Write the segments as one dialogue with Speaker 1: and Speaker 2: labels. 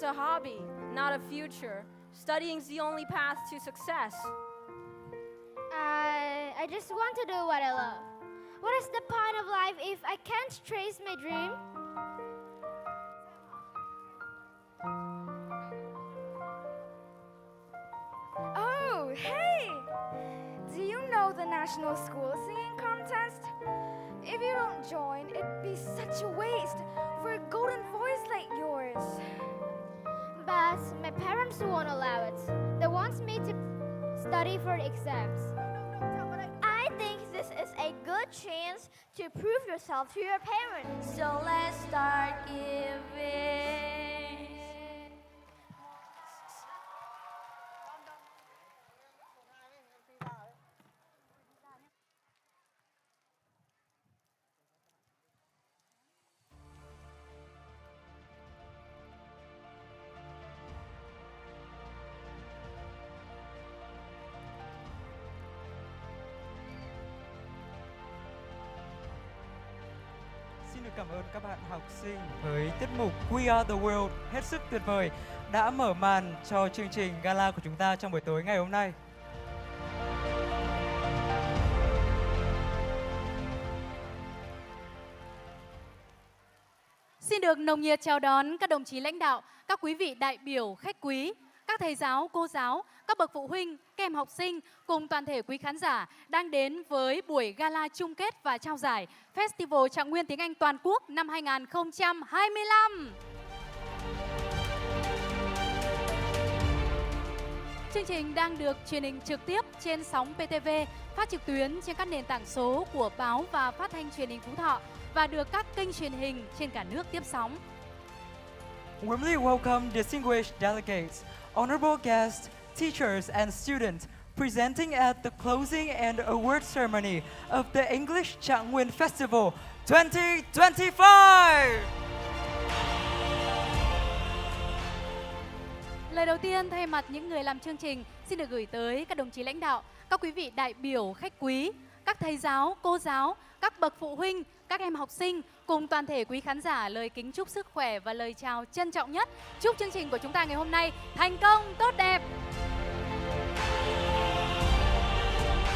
Speaker 1: just a hobby, not a future. Studying's the only path to success.
Speaker 2: I just want to do what I love. What is the point of life if I can't trace my dream?
Speaker 3: Oh, hey! Do you know the National School Singing Contest? If you don't join, it'd be such a waste for a golden voice like yours.
Speaker 2: But my parents won't allow it. They want me to study for the exams.
Speaker 4: I think this is a good chance to prove yourself to your parents. So let's start giving.
Speaker 5: Xin được cảm ơn các bạn học sinh với tiết mục We Are The World hết sức tuyệt vời đã mở màn cho chương trình gala của chúng ta trong buổi tối ngày hôm nay.
Speaker 6: Xin được nồng nhiệt chào đón các đồng chí lãnh đạo, các quý vị đại biểu, khách quý, các thầy giáo, cô giáo, các bậc phụ huynh, các em học sinh cùng toàn thể quý khán giả đang đến với buổi gala chung kết và trao giải Festival Trạng Nguyên tiếng Anh toàn quốc năm 2025. Chương trình đang được truyền hình trực tiếp trên sóng PTV, phát trực tuyến trên các nền tảng số của báo và phát thanh truyền hình Phú Thọ và được các kênh truyền hình trên cả nước tiếp sóng.
Speaker 5: Warmly welcome distinguished delegates, honorable guests, teachers and students presenting at the closing and award ceremony of the English Trạng Nguyên Festival 2025.
Speaker 6: Lời đầu tiên thay mặt những người làm chương trình xin được gửi tới các đồng chí lãnh đạo, các quý vị đại biểu, khách quý, các thầy giáo, cô giáo, các bậc phụ huynh, các em học sinh cùng toàn thể quý khán giả lời kính chúc sức khỏe và lời chào trân trọng nhất. Chúc chương trình của chúng ta ngày hôm nay thành công, tốt đẹp.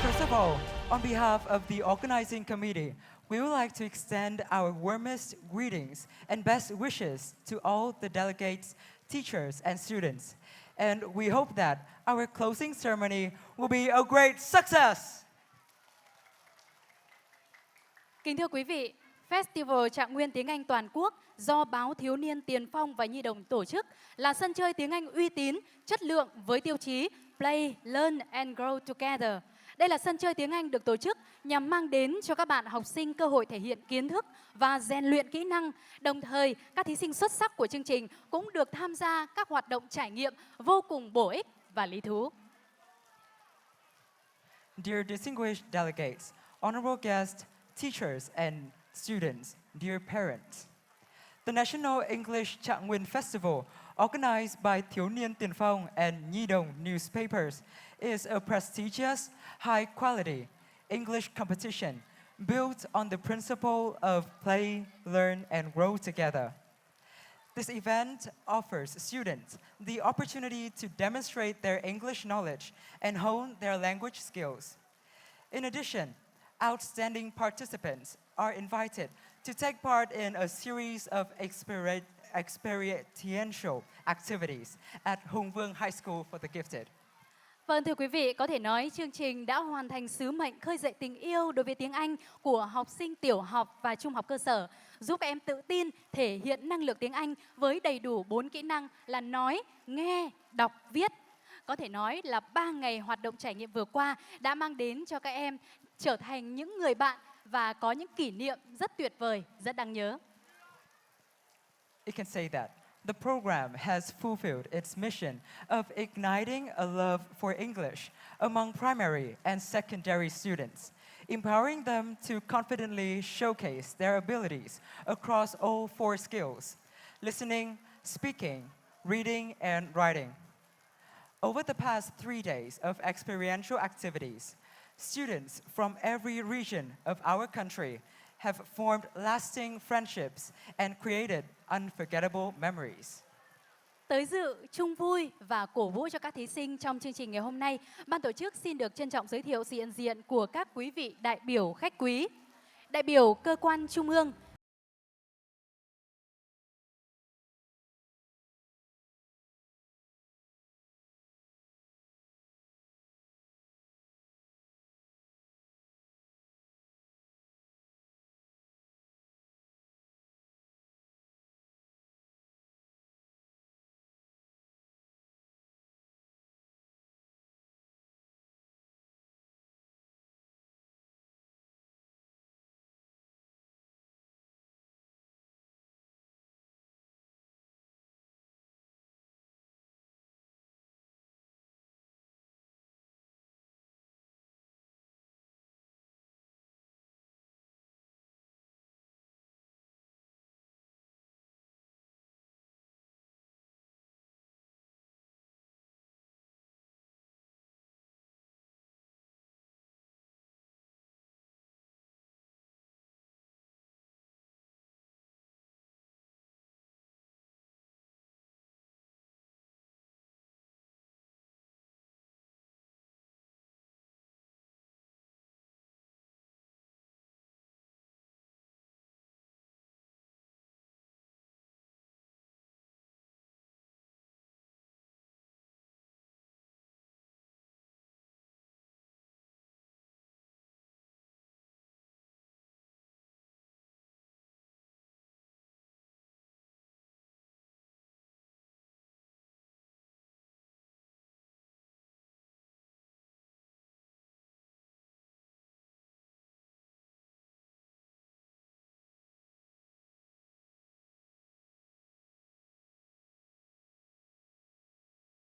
Speaker 5: First of all, on behalf of the organizing committee, we would like to extend our warmest greetings and best wishes to all the delegates, teachers and students. And we hope that our closing ceremony will be a great success.
Speaker 6: Kính thưa quý vị, Festival Trạng Nguyên tiếng Anh toàn quốc do Báo Thiếu niên Tiền phong và Nhi đồng tổ chức là sân chơi tiếng Anh uy tín, chất lượng với tiêu chí Play, Learn and Grow Together. Đây là sân chơi tiếng Anh được tổ chức nhằm mang đến cho các bạn học sinh cơ hội thể hiện kiến thức và rèn luyện kỹ năng. Đồng thời, các thí sinh xuất sắc của chương trình cũng được tham gia các hoạt động trải nghiệm vô cùng bổ ích và lý thú.
Speaker 5: Dear distinguished delegates, honorable guests, teachers and students, dear parents. The National English Trạng Nguyên Festival, organized by Thiếu niên Tiền phong and Nhi đồng newspapers, is a prestigious, high-quality English competition built on the principle of play, learn, and grow together. This event offers students the opportunity to demonstrate their English knowledge and hone their language skills. In addition, outstanding participants are invited to take part in a series of experiential activities at Hùng Vương High School for the Gifted.
Speaker 6: Vâng, thưa quý vị, có thể nói chương trình đã hoàn thành sứ mệnh khơi dậy tình yêu đối với tiếng Anh của học sinh tiểu học và trung học cơ sở, giúp các em tự tin thể hiện năng lực tiếng Anh với đầy đủ 4 kỹ năng là nói, nghe, đọc, viết. Có thể nói là 3 ngày hoạt động trải nghiệm vừa qua đã mang đến cho các em trở thành những người bạn và có những kỷ niệm rất tuyệt vời, rất đáng nhớ.
Speaker 5: You can say that the program has fulfilled its mission of igniting a love for English among primary and secondary students, empowering them to confidently showcase their abilities across all 4 skills: listening, speaking, reading, and writing. Over the past 3 days of experiential activities, students from every region of our country have formed lasting friendships and created unforgettable memories.
Speaker 6: tới dự, chung vui và cổ vũ cho các thí sinh trong chương trình ngày hôm nay, ban tổ chức xin được trân trọng giới thiệu sự hiện diện của các quý vị đại biểu khách quý. Đại biểu cơ quan trung ương,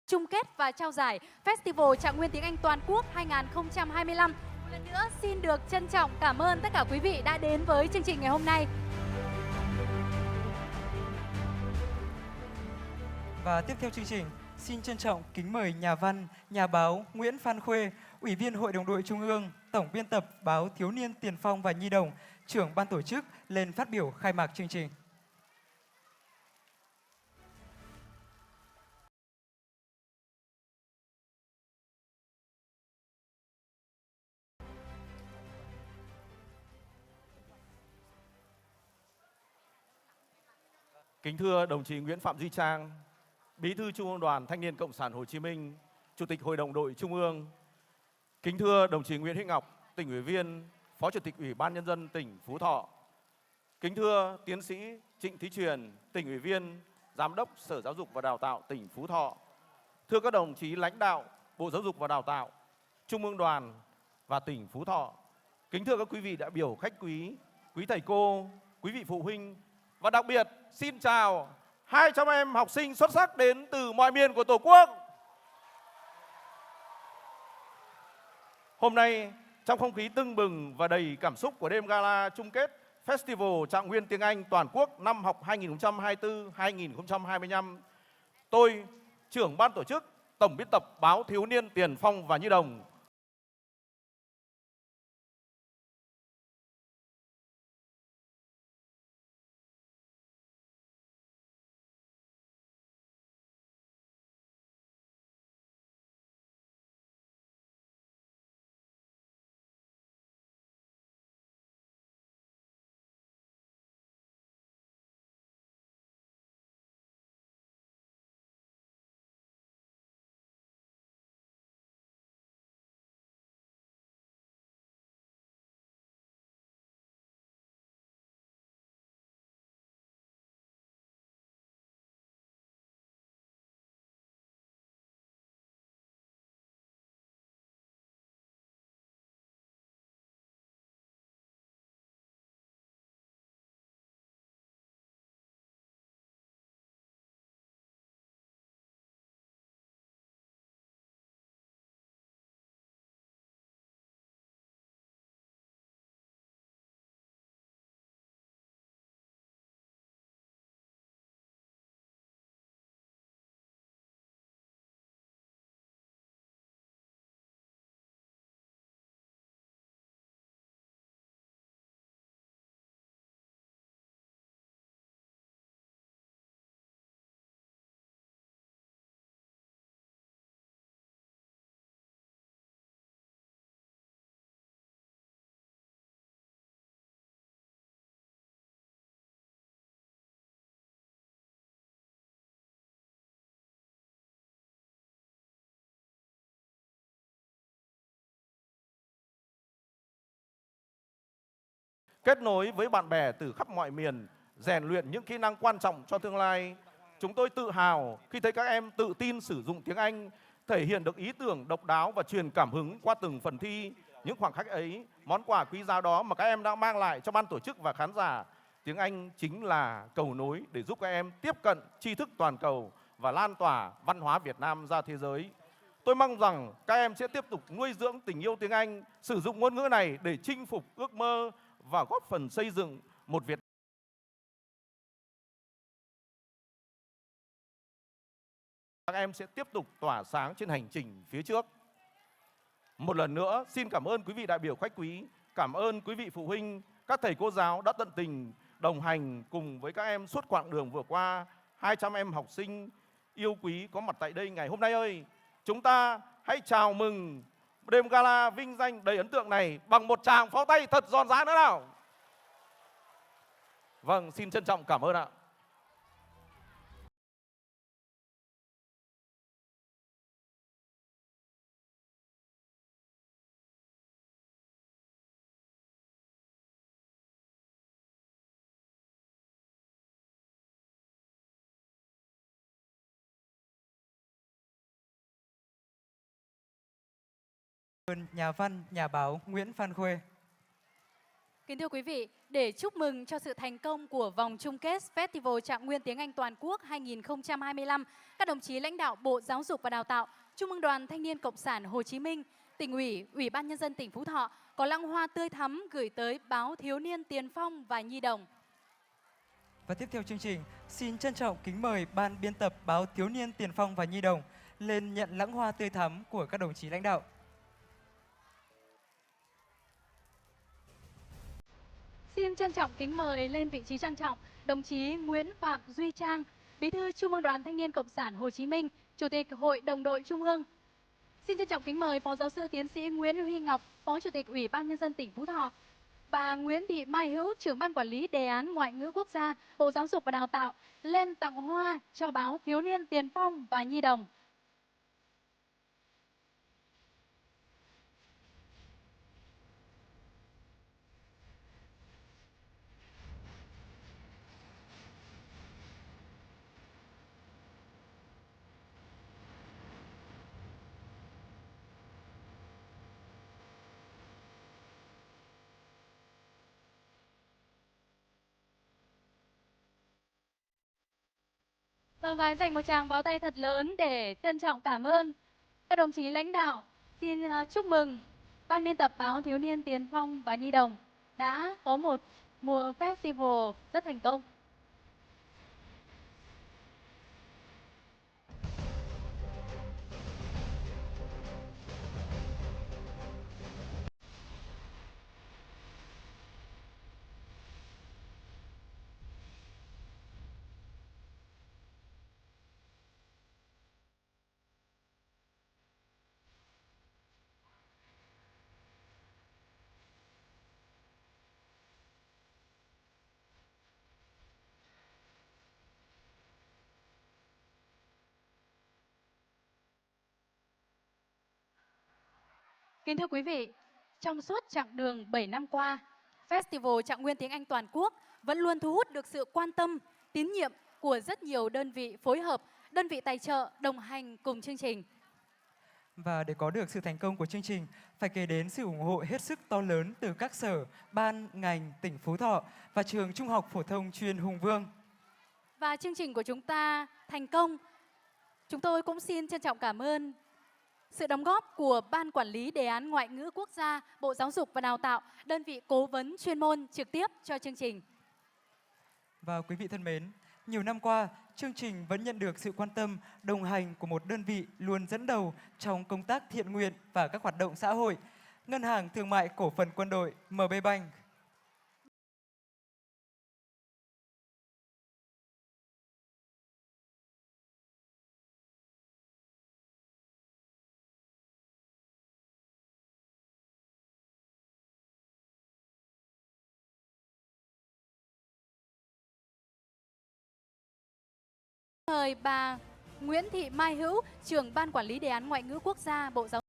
Speaker 6: chung kết và trao giải Festival Trạng nguyên tiếng Anh toàn quốc 2025. Một lần nữa xin được trân trọng cảm ơn tất cả quý vị đã đến với chương trình ngày hôm nay.
Speaker 5: Và tiếp theo chương trình, xin trân trọng kính mời nhà văn, nhà báo Nguyễn Phan Khuê, Ủy viên Hội đồng đội Trung ương, Tổng biên tập báo Thiếu niên Tiền phong và Nhi đồng, trưởng ban tổ chức lên phát biểu khai mạc chương trình.
Speaker 7: Kính thưa đồng chí Nguyễn Phạm Duy Trang, Bí thư Trung ương Đoàn Thanh niên Cộng sản Hồ Chí Minh, Chủ tịch Hội đồng đội Trung ương. Kính thưa đồng chí Nguyễn Hữu Ngọc, Tỉnh ủy viên, Phó Chủ tịch Ủy ban Nhân dân tỉnh Phú Thọ. Kính thưa tiến sĩ Trịnh Thí Truyền, Tỉnh ủy viên, Giám đốc Sở Giáo dục và Đào tạo tỉnh Phú Thọ. Thưa các đồng chí lãnh đạo Bộ Giáo dục và Đào tạo, Trung ương Đoàn và tỉnh Phú Thọ. Kính thưa các quý vị đại biểu khách quý, quý thầy cô, quý vị phụ huynh, và đặc biệt xin chào 200 em học sinh xuất sắc đến từ mọi miền của Tổ quốc. Hôm nay, trong không khí tưng bừng và đầy cảm xúc của đêm gala chung kết Festival Trạng nguyên tiếng Anh toàn quốc năm học 2024-2025, tôi, trưởng ban tổ chức, Tổng biên tập báo Thiếu niên Tiền phong và Nhi đồng, kết nối với bạn bè từ khắp mọi miền, rèn luyện những kỹ năng quan trọng cho tương lai. Chúng tôi tự hào khi thấy các em tự tin sử dụng tiếng Anh, thể hiện được ý tưởng độc đáo và truyền cảm hứng qua từng phần thi. Những khoảng khắc ấy, món quà quý giá đó mà các em đã mang lại cho ban tổ chức và khán giả. Tiếng Anh chính là cầu nối để giúp các em tiếp cận tri thức toàn cầu và lan tỏa văn hóa Việt Nam ra thế giới. Tôi mong rằng các em sẽ tiếp tục nuôi dưỡng tình yêu tiếng Anh, sử dụng ngôn ngữ này để chinh phục ước mơ và góp phần xây dựng một Việt các em sẽ tiếp tục tỏa sáng trên hành trình phía trước. Một lần nữa, xin cảm ơn quý vị đại biểu khách quý, cảm ơn quý vị phụ huynh, các thầy cô giáo đã tận tình đồng hành cùng với các em suốt quãng đường vừa qua. 200 em học sinh yêu quý có mặt tại đây ngày hôm nay ơi. Chúng ta hãy chào mừng đêm gala vinh danh đầy ấn tượng này bằng một tràng pháo tay thật giòn giã nữa nào. Vâng, xin trân trọng cảm ơn ạ.
Speaker 5: Nhà văn, nhà báo Nguyễn Phan Khuê.
Speaker 6: Kính thưa quý vị, để chúc mừng cho sự thành công của vòng chung kết Festival Trạng Nguyên tiếng Anh Toàn quốc 2025, các đồng chí lãnh đạo Bộ Giáo dục và Đào tạo, Trung ương Đoàn Thanh niên Cộng sản Hồ Chí Minh, Tỉnh ủy, Ủy ban Nhân dân tỉnh Phú Thọ có lăng hoa tươi thắm gửi tới báo Thiếu niên Tiền Phong và Nhi Đồng.
Speaker 5: Và tiếp theo chương trình, xin trân trọng kính mời ban biên tập báo Thiếu niên Tiền Phong và Nhi Đồng lên nhận lãng hoa tươi thắm của các đồng chí lãnh đạo.
Speaker 6: Xin trân trọng kính mời lên vị trí trang trọng đồng chí Nguyễn Phạm Duy Trang, Bí thư Trung ương Đoàn Thanh niên Cộng sản Hồ Chí Minh, Chủ tịch Hội đồng đội Trung ương. Xin trân trọng kính mời Phó Giáo sư Tiến sĩ Nguyễn Huy Ngọc, Phó Chủ tịch Ủy ban Nhân dân tỉnh Phú Thọ, bà Nguyễn Thị Mai Hữu, Trưởng ban Quản lý Đề án Ngoại ngữ Quốc gia, Bộ Giáo dục và Đào tạo lên tặng hoa cho báo Thiếu niên Tiền Phong và Nhi Đồng. Vâng, và dành một tràng pháo tay thật lớn để trân trọng cảm ơn các đồng chí lãnh đạo. Xin chúc mừng ban biên tập báo Thiếu niên Tiền Phong và Nhi Đồng đã có một mùa festival rất thành công. Kính thưa quý vị, trong suốt chặng đường 7 năm qua, Festival Trạng Nguyên tiếng Anh Toàn quốc vẫn luôn thu hút được sự quan tâm, tín nhiệm của rất nhiều đơn vị phối hợp, đơn vị tài trợ đồng hành cùng chương trình.
Speaker 5: Và để có được sự thành công của chương trình, phải kể đến sự ủng hộ hết sức to lớn từ các sở, ban, ngành tỉnh Phú Thọ và trường Trung học phổ thông chuyên Hùng Vương.
Speaker 6: Và chương trình của chúng ta thành công, chúng tôi cũng xin trân trọng cảm ơn sự đóng góp của Ban Quản lý Đề án Ngoại ngữ Quốc gia, Bộ Giáo dục và Đào tạo, đơn vị cố vấn chuyên môn trực tiếp cho chương trình.
Speaker 5: Và quý vị thân mến, nhiều năm qua, chương trình vẫn nhận được sự quan tâm, đồng hành của một đơn vị luôn dẫn đầu trong công tác thiện nguyện và các hoạt động xã hội, Ngân hàng Thương mại Cổ phần Quân đội MB Bank.
Speaker 6: Mời bà Nguyễn Thị Mai Hữu, Trưởng Ban Quản lý Đề án Ngoại ngữ Quốc gia, Bộ Giáo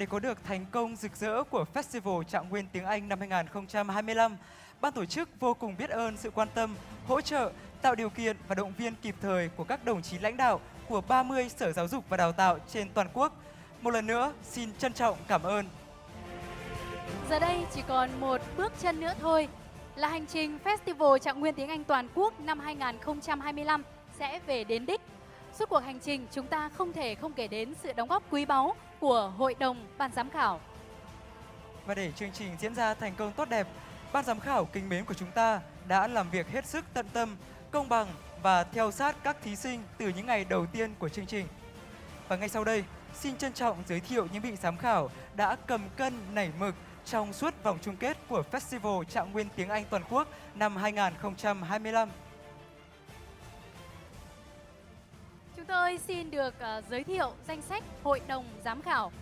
Speaker 5: Để có được thành công rực rỡ của Festival Trạng Nguyên tiếng Anh năm 2025, ban tổ chức vô cùng biết ơn sự quan tâm, hỗ trợ, tạo điều kiện và động viên kịp thời của các đồng chí lãnh đạo của 30 sở giáo dục và đào tạo trên toàn quốc. Một lần nữa, xin trân trọng cảm ơn.
Speaker 6: Giờ đây chỉ còn một bước chân nữa thôi là hành trình Festival Trạng Nguyên tiếng Anh toàn quốc năm 2025 sẽ về đến đích. Suốt cuộc hành trình, chúng ta không thể không kể đến sự đóng góp quý báu của Hội đồng Ban giám khảo.
Speaker 5: Và để chương trình diễn ra thành công tốt đẹp, ban giám khảo kính mến của chúng ta đã làm việc hết sức tận tâm, công bằng và theo sát các thí sinh từ những ngày đầu tiên của chương trình. Và ngay sau đây, xin trân trọng giới thiệu những vị giám khảo đã cầm cân nảy mực trong suốt vòng chung kết của Festival Trạng Nguyên tiếng Anh toàn quốc năm 2025.
Speaker 6: Chúng tôi xin được giới thiệu danh sách Hội đồng giám khảo.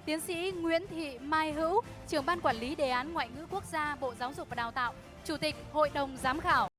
Speaker 6: Tiến sĩ Nguyễn Thị Mai Hữu, trưởng ban quản lý đề án ngoại ngữ quốc gia, Bộ Giáo dục và Đào tạo, Chủ tịch Hội đồng giám khảo.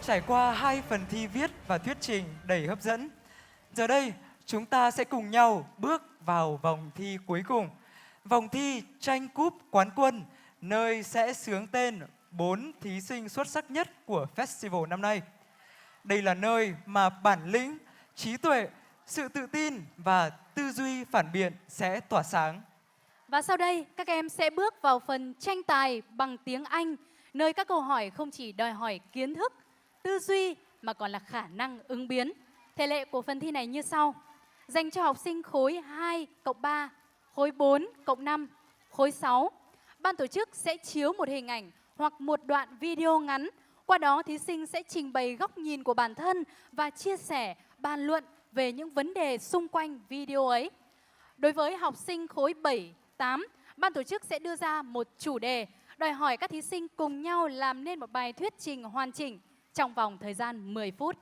Speaker 5: Trải qua 2 phần thi viết và thuyết trình đầy hấp dẫn, giờ đây chúng ta sẽ cùng nhau bước vào vòng thi cuối cùng. Vòng thi tranh cúp quán quân, nơi sẽ xướng tên 4 thí sinh xuất sắc nhất của festival năm nay. Đây là nơi mà bản lĩnh, trí tuệ, sự tự tin và tư duy phản biện sẽ tỏa sáng.
Speaker 6: Và sau đây, các em sẽ bước vào phần tranh tài bằng tiếng Anh, nơi các câu hỏi không chỉ đòi hỏi kiến thức, tư duy mà còn là khả năng ứng biến. Thể lệ của phần thi này như sau. Dành cho học sinh khối 2+3, khối 4+5, khối 6. Ban tổ chức sẽ chiếu một hình ảnh hoặc một đoạn video ngắn. Qua đó, thí sinh sẽ trình bày góc nhìn của bản thân và chia sẻ, bàn luận về những vấn đề xung quanh video ấy. Đối với học sinh khối 7-8, ban tổ chức sẽ đưa ra một chủ đề, đòi hỏi các thí sinh cùng nhau làm nên một bài thuyết trình hoàn chỉnh trong vòng thời gian 10 phút.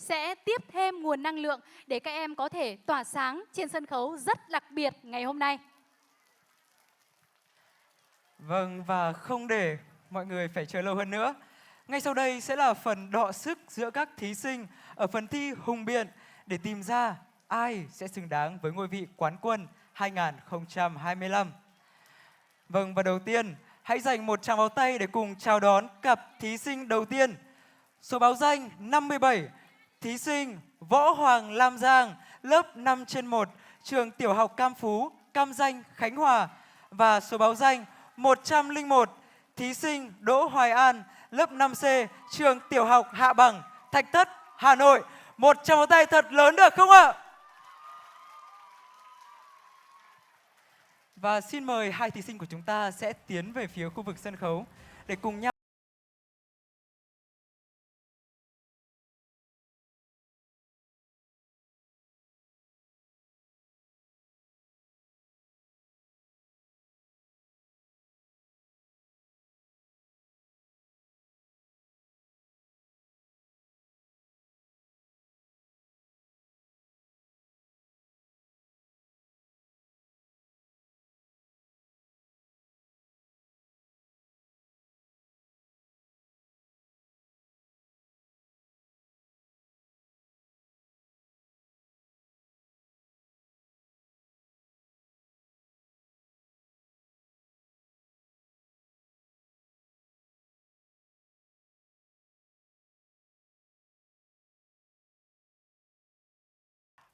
Speaker 6: sẽ tiếp thêm nguồn năng lượng để các em có thể tỏa sáng trên sân khấu rất đặc biệt ngày hôm nay.
Speaker 5: Vâng, và không để mọi người phải chờ lâu hơn nữa, ngay sau đây sẽ là phần đọ sức giữa các thí sinh ở phần thi hùng biện để tìm ra ai sẽ xứng đáng với ngôi vị quán quân 2025. Vâng, và đầu tiên, hãy dành một tràng pháo tay để cùng chào đón cặp thí sinh đầu tiên. Số báo danh 57, thí sinh Võ Hoàng Lam Giang, lớp 5/1, trường tiểu học Cam Phú, Cam Danh, Khánh Hòa. Và số báo danh 101, thí sinh Đỗ Hoài An, lớp 5C, trường tiểu học Hạ Bằng, Thạch Thất, Hà Nội. Một tràng pháo tay thật lớn được không ạ? Và xin mời hai thí sinh của chúng ta sẽ tiến về phía khu vực sân khấu để cùng nhau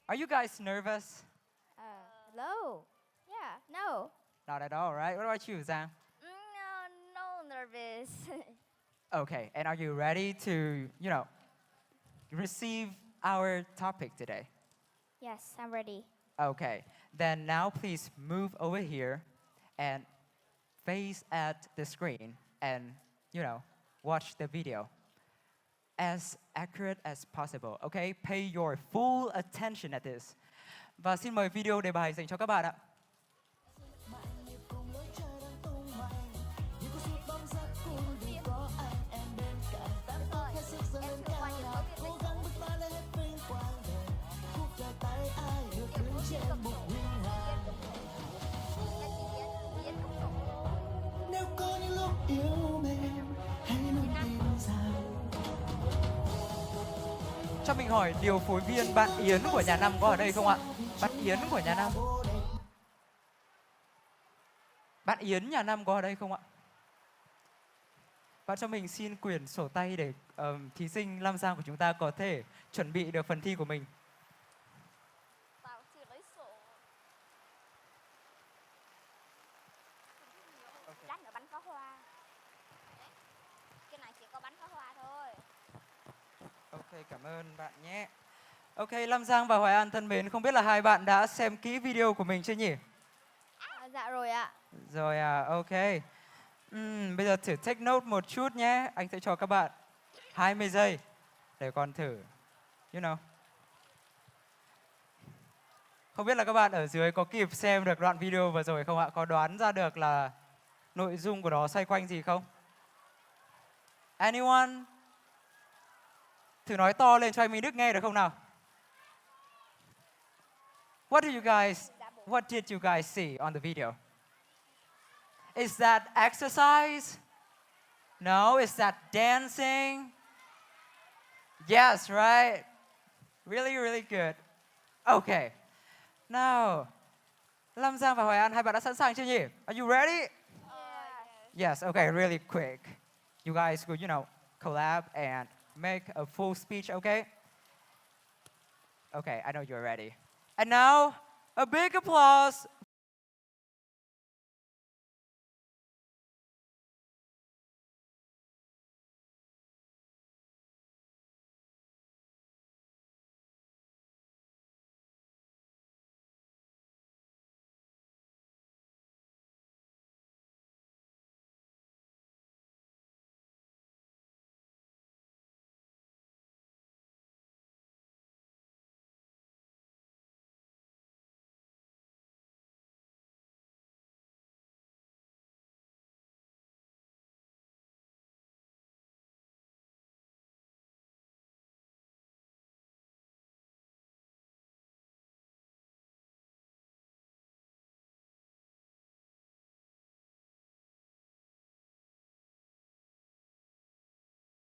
Speaker 5: Are you guys nervous?
Speaker 4: Hello. Yeah, no.
Speaker 5: Not at all, right? What about you, Giang?
Speaker 4: No, no nervous.
Speaker 5: Okay, and are you ready to, receive our topic today?
Speaker 2: Yes, I'm ready.
Speaker 5: Okay, then now please move over here and face at the screen and, watch the video as accurate as possible, okay? Pay your full attention at this. Và xin mời video đề bài dành cho các bạn ạ.
Speaker 8: Nếu có những lúc yêu mềm, hãy luôn tin rằng.
Speaker 5: Cho mình hỏi điều phối viên bạn Yến của nhà Năm có ở đây không ạ? Bạn Yến của nhà Năm. Bạn Yến nhà Năm có ở đây không ạ? Và cho mình xin quyển sổ tay để thí sinh Lam Giang của chúng ta có thể chuẩn bị được phần thi của mình.
Speaker 4: Đánh ở bắn pháo hoa. Cái này chỉ có bắn pháo hoa thôi.
Speaker 5: Ok, cảm ơn bạn nhé. Ok, Lam Giang và Hoài An thân mến, không biết là hai bạn đã xem kỹ video của mình chưa nhỉ?
Speaker 2: Dạ rồi ạ.
Speaker 5: Rồi à, ok. Bây giờ thử take note một chút nhé. Anh sẽ cho các bạn 20 giây để còn thử, Không biết là các bạn ở dưới có kịp xem được đoạn video vừa rồi không ạ? Có đoán ra được là nội dung của nó xoay quanh gì không? Anyone? Thử nói to lên cho anh Minh Đức nghe được không nào? What did you guys see on the video? Is that exercise? No, is that dancing? Yes, right? Really, really good. Okay. Now, Lam Giang và Hoài An, hai bạn đã sẵn sàng chưa nhỉ? Are you ready? Yes, okay, really quick. You guys will, collab and make a full speech, okay? Okay, I know you're ready. And now, a big applause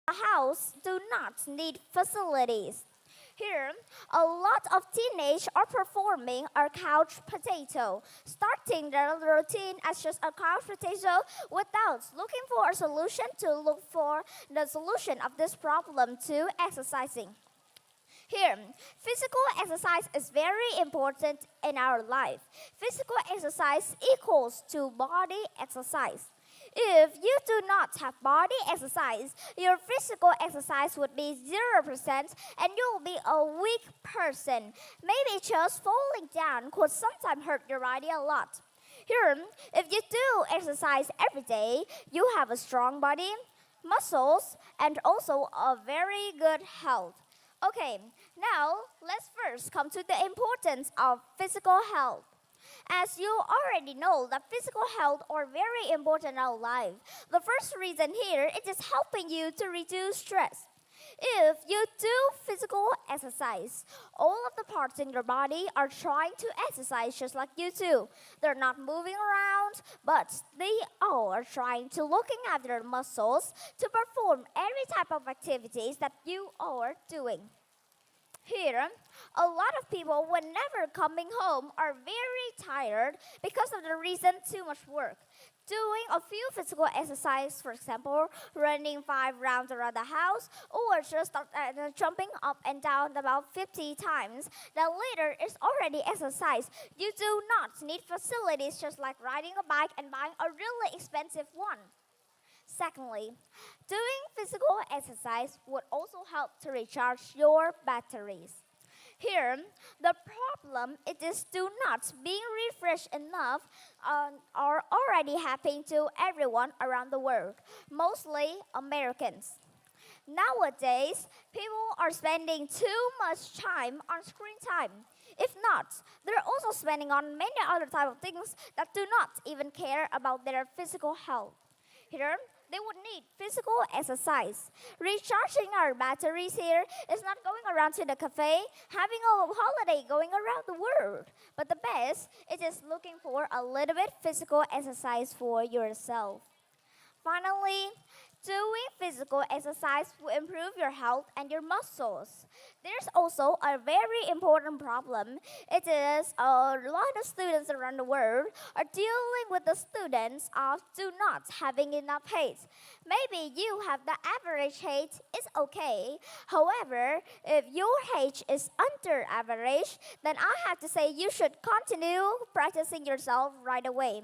Speaker 4: A house do not need facilities. Here, a lot of teenagers are performing a couch potato, starting their routine as just a couch potato without looking for a solution to look for the solution of this problem to exercising. Here, physical exercise is very important in our life. Physical exercise equals to body exercise. If you do not have body exercise, your physical exercise would be 0% and you will be a weak person. Maybe just falling down could sometimes hurt your body a lot. Here, if you do exercise every day, you have a strong body, muscles, and also a very good health. Okay, now let's first come to the importance of physical health. As you already know that physical health are very important in our life. The first reason here, it is helping you to reduce stress. If you do physical exercise, all of the parts in your body are trying to exercise just like you do. They're not moving around, but they all are trying to looking at their muscles to perform every type of activities that you are doing. Here, a lot of people, whenever coming home, are very tired because of the reason too much work. Doing a few physical exercise, for example, running 5 rounds around the house, or just jumping up and down about 50 times, then later is already exercise. You do not need facilities just like riding a bike and buying a really expensive one. Secondly, doing physical exercise would also help to recharge your batteries. Here, the problem is do not being refreshed enough are already happening to everyone around the world, mostly Americans. Nowadays, people are spending too much time on screen time. If not, they're also spending on many other type of things that do not even care about their physical health. Here, they would need physical exercise. Recharging our batteries here is not going around to the cafe, having a holiday going around the world. But the best, it is looking for a little bit physical exercise for yourself. Finally, doing physical exercise will improve your health and your muscles. There's also a very important problem. It is a lot of students around the world are dealing with the students of do not having enough height. Maybe you have the average height, it's okay. However, if your height is under average, then I have to say you should continue practicing yourself right away.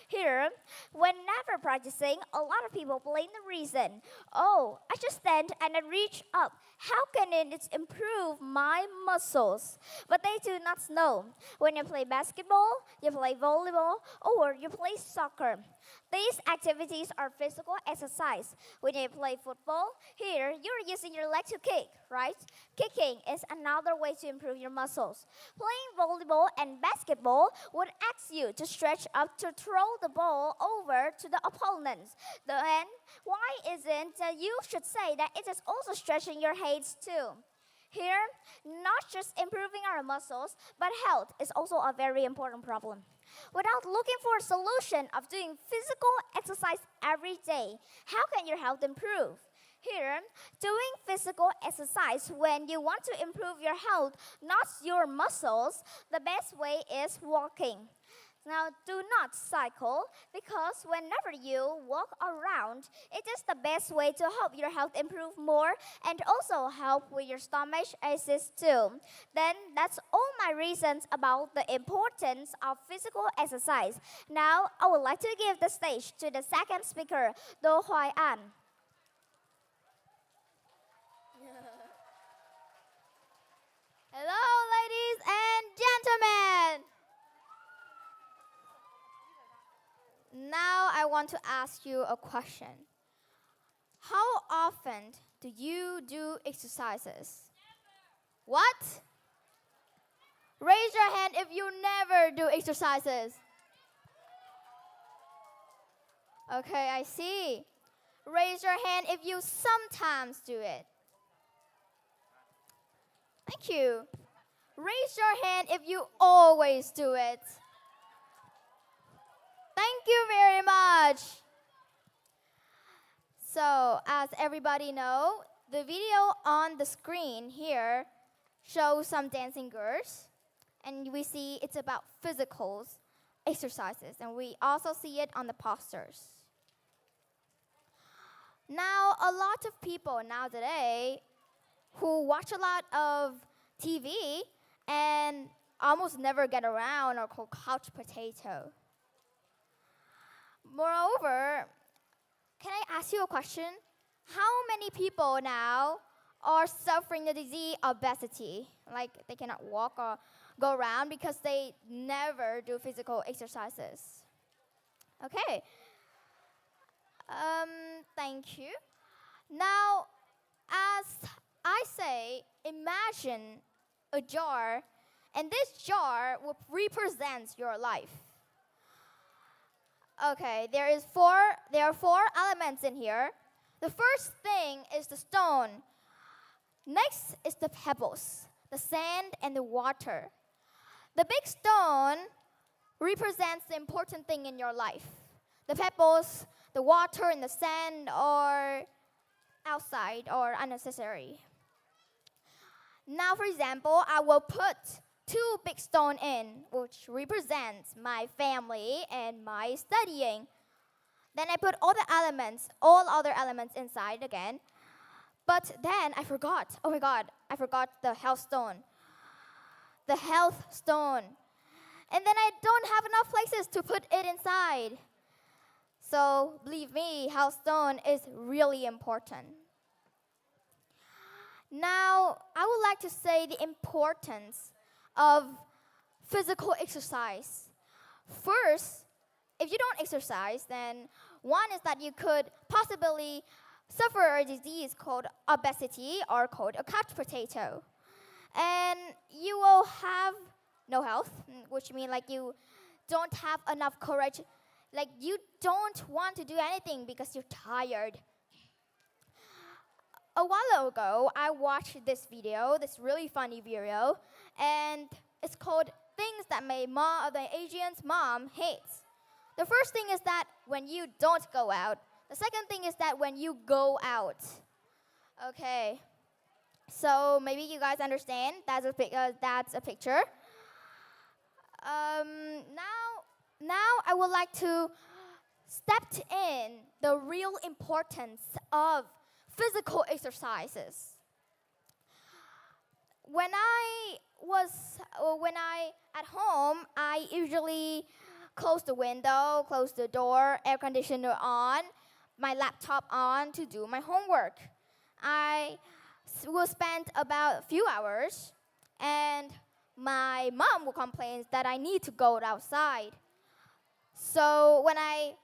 Speaker 4: Here, whenever practicing, a lot of people blame the reason. Oh, I just stand and I reach up. How can it improve my muscles? But they do not know. When you play basketball, you play volleyball, or you play soccer. These activities are physical exercise. When you play football, here you're using your leg to kick, right? Kicking is another way to improve your muscles. Playing volleyball and basketball would ask you to stretch up to throw the ball over to the opponents. Then, why isn't you should say that it is also stretching your heights too? Here, not just improving our muscles, but health is also a very important problem. Without looking for a solution of doing physical exercise every day, how can your health improve? Here, doing physical exercise when you want to improve your health, not your muscles, the best way is walking. Now, do not cycle because whenever you walk around, it is the best way to help your health improve more and also help with your stomach acids too. Then, that's all my reasons about the importance of physical exercise. Now, I would like to give the stage to the second speaker, Do Hoài An.
Speaker 2: Hello, ladies and gentlemen. Now I want to ask you a question. How often do you do exercises? What? Raise your hand if you never do exercises. Okay, I see. Raise your hand if you sometimes do it. Thank you. Raise your hand if you always do it. Thank you very much. So, as everybody know, the video on the screen here shows some dancing girls, and we see it's about physical exercises, and we also see it on the posters. Now, a lot of people nowadays who watch a lot of TV and almost never get around are called couch potato. Moreover, can I ask you a question? How many people now are suffering the disease obesity? Like they cannot walk or go around because they never do physical exercises. Okay. Thank you. Now, as I say, imagine a jar, and this jar will represent your life. Okay, there are four elements in here. The first thing is the stone. Next is the pebbles, the sand and the water. The big stone represents the important thing in your life. The pebbles, the water, and the sand are outside or unnecessary. Now, for example, I will put two big stones in, which represents my family and my studying. Then I put all other elements inside again. But then I forgot. Oh my God, I forgot the health stone. The health stone. And then I don't have enough places to put it inside. So believe me, health stone is really important. Now, I would like to say the importance of physical exercise. First, if you don't exercise, then one is that you could possibly suffer a disease called obesity or called a couch potato. And you will have no health, which means like you don't have enough courage. Like you don't want to do anything because you're tired. A while ago, I watched this really funny video, and it's called Things That the Asian's Mom Hates. The first thing is that when you don't go out. The second thing is that when you go out. Okay, so maybe you guys understand, that's a picture. Now I would like to step in the real importance of physical exercises. When I at home, I usually close the window, close the door, air conditioner on, my laptop on to do my homework. I will spend about a few hours, and my mom will complain that I need to go outside. So when I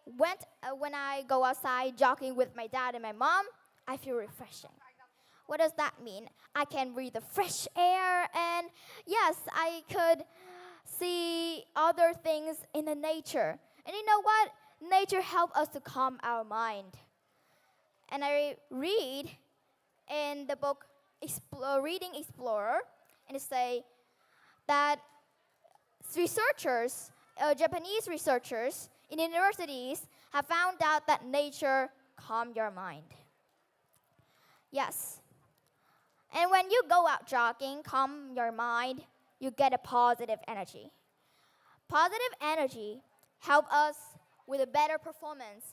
Speaker 2: go outside jogging with my dad and my mom, I feel refreshing. What does that mean? I can breathe the fresh air, and yes, I could see other things in the nature. And you know what? Nature helps us to calm our mind. And I read in the book Reading Explorer, and it say that Japanese researchers in universities have found out that nature calms your mind. Yes. And when you go out jogging, calm your mind, you get a positive energy. Positive energy helps us with a better performance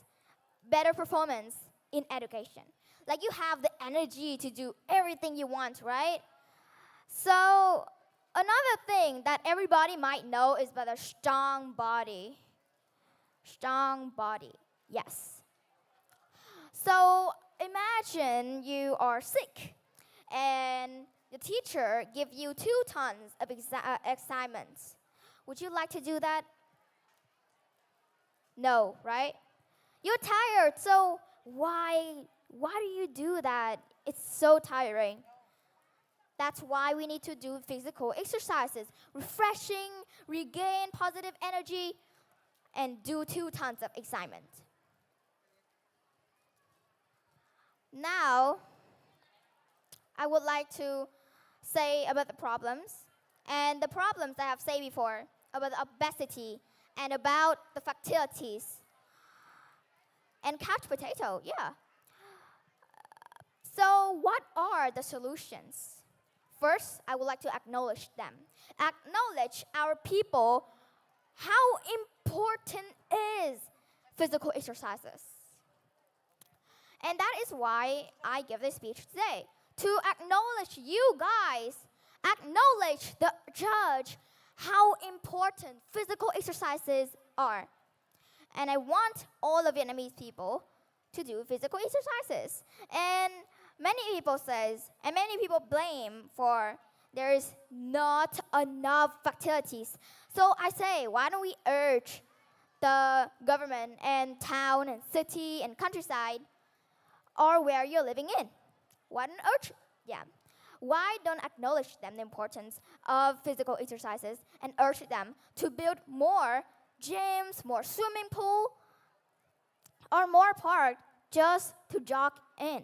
Speaker 2: in education. Like you have the energy to do everything you want, right? So another thing that everybody might know is about a strong body. Strong body, yes. So imagine you are sick and the teacher gives you 2 tons of assignments. Would you like to do that? No, right? You're tired, so why do you do that? It's so tiring. That's why we need to do physical exercises, refreshing, regain positive energy, and do 2 tons of assignment. Now, I would like to say about the problems. And the problems I have said before, about the obesity and about the facilities. And couch potato, yeah. So, what are the solutions? First, I would like to acknowledge them. Acknowledge our people how important is physical exercises. And that is why I give this speech today. To acknowledge you guys, acknowledge the judge how important physical exercises are. And I want all the Vietnamese people to do physical exercises. And many people says, and many people blame for there is not enough facilities. So I say, why don't we urge the government and town and city and countryside or where you're living in? Why don't urge them? Why don't acknowledge them the importance of physical exercises and urge them to build more gyms, more swimming pool, or more park just to jog in?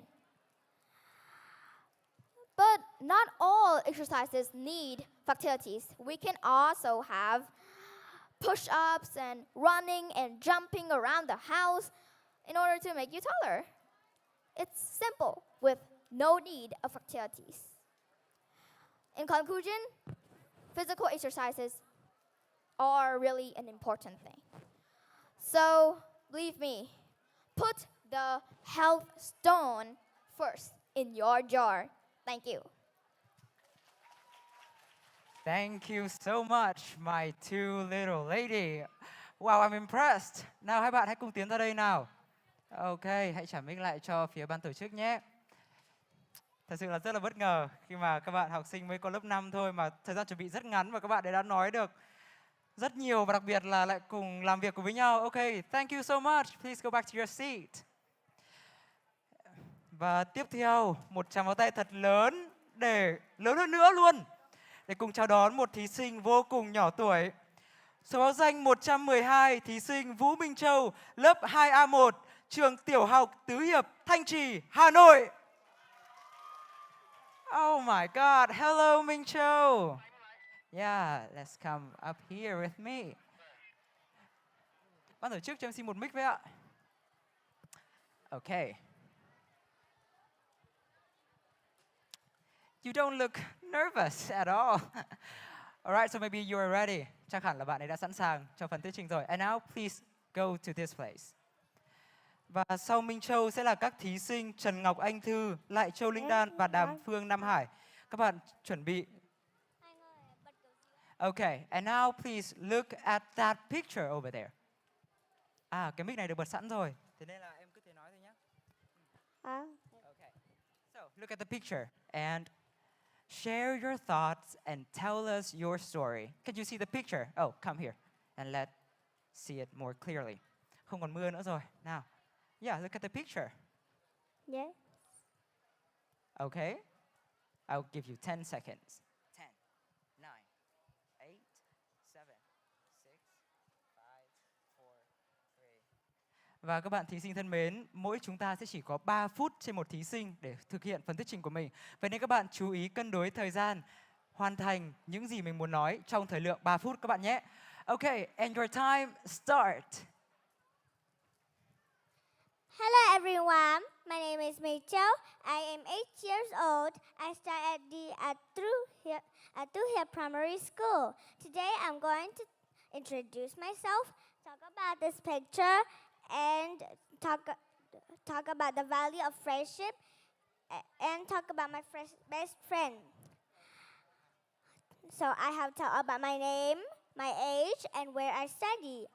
Speaker 2: But not all exercises need facilities. We can also have push-ups and running and jumping around the house in order to make you taller. It's simple with no need of facilities. In conclusion, physical exercises are really an important thing. So, believe me, put the health stone first in your jar. Thank you.
Speaker 5: Thank you so much, my two little lady. Wow, I'm impressed. Nào, hai bạn hãy cùng tiến ra đây nào. Ok, hãy trả mic lại cho phía ban tổ chức nhé. Thật sự là rất là bất ngờ khi mà các bạn học sinh mới có lớp 5 thôi mà thời gian chuẩn bị rất ngắn và các bạn đã nói được rất nhiều và đặc biệt là lại cùng làm việc cùng với nhau. Ok, thank you so much. Please go back to your seat. Và tiếp theo, một tràng pháo tay thật lớn để lớn hơn nữa luôn. Để cùng chào đón một thí sinh vô cùng nhỏ tuổi. Số báo danh 112, thí sinh Vũ Minh Châu, lớp 2A1, trường tiểu học Tứ Hiệp, Thanh Trì, Hà Nội. Oh my God, hello Minh Châu. Yeah, let's come up here with me. Ban tổ chức cho em xin một mic với ạ. Okay. You don't look nervous at all. Alright, so maybe you are ready. Chắc hẳn là bạn ấy đã sẵn sàng cho phần thuyết trình rồi. And now please go to this place. Và sau Minh Châu sẽ là các thí sinh Trần Ngọc Anh Thư, Lại Châu Linh Đan và Đàm Phương Nam Hải. Các bạn chuẩn bị. Okay, and now please look at that picture over there. À, cái mic này được bật sẵn rồi. Thế nên là em cứ thể nói thôi nhé. Okay. So, look at the picture and share your thoughts and tell us your story. Can you see the picture? Oh, come here and let's see it more clearly. Không còn mưa nữa rồi. Nào. Yeah, look at the picture.
Speaker 4: Yes.
Speaker 5: Okay. I'll give you 10 seconds. 10, 9, 8, 7, 6, 5, 4, 3. Và các bạn thí sinh thân mến, mỗi chúng ta sẽ chỉ có 3 phút trên một thí sinh để thực hiện phần thuyết trình của mình. Vậy nên các bạn chú ý cân đối thời gian, hoàn thành những gì mình muốn nói trong thời lượng 3 phút các bạn nhé. Okay, and your time start.
Speaker 4: Hello everyone, my name is Mei Châu. I am 8 years old. I study at Tu Hiệp Primary School. Today I'm going to introduce myself, talk about this picture, and talk about the value of friendship, and talk about my best friend. So I have talked about my name, my age, and where I study.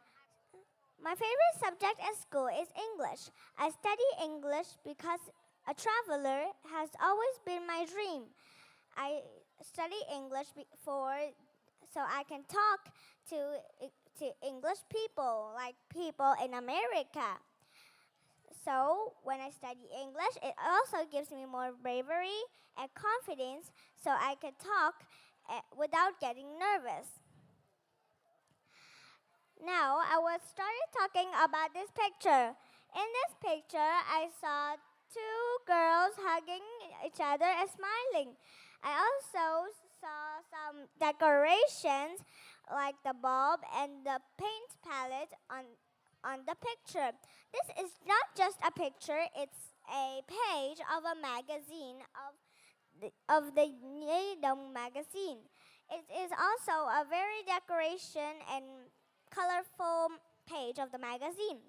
Speaker 4: My favorite subject at school is English. I study English because a traveler has always been my dream. I study English so I can talk to English people, like people in America. So when I study English, it also gives me more bravery and confidence so I can talk without getting nervous. Now, I will start talking about this picture. In this picture, I saw 2 girls hugging each other and smiling. I also saw some decorations like the bulb and the paint palette on the picture. This is not just a picture, it's a page of a magazine of the Nhi-đồng magazine. It is also a very decoration and colorful page of the magazine.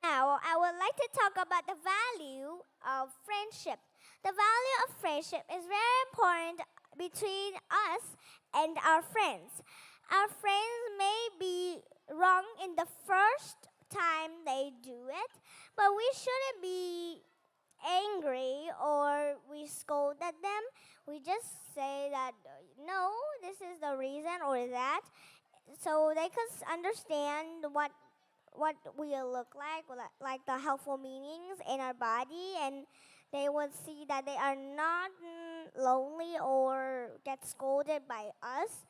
Speaker 4: Now, I would like to talk about the value of friendship. The value of friendship is very important between us and our friends. Our friends may be wrong in the first time they do it, but we shouldn't be angry or we scold at them. We just say that, no, this is the reason or that, so they could understand what we look like the helpful meanings in our body, and they would see that they are not lonely or get scolded by us.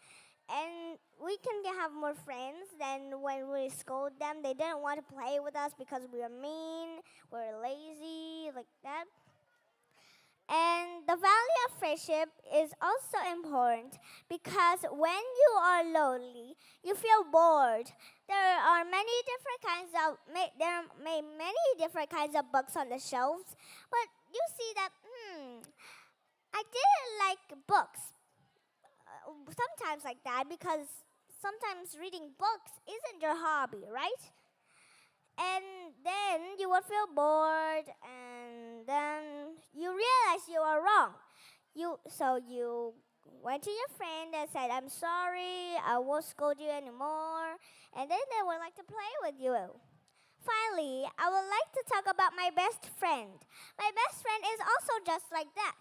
Speaker 4: And we can have more friends than when we scold them. They didn't want to play with us because we are mean, we're lazy, like that. And the value of friendship is also important because when you are lonely, you feel bored. There are many different kinds of books on the shelves, but you see that I didn't like books. Sometimes like that because sometimes reading books isn't your hobby, right? And then you will feel bored, and then you realize you are wrong. So you went to your friend and said, I'm sorry, I won't scold you anymore. And then they would like to play with you. Finally, I would like to talk about my best friend. My best friend is also just like that.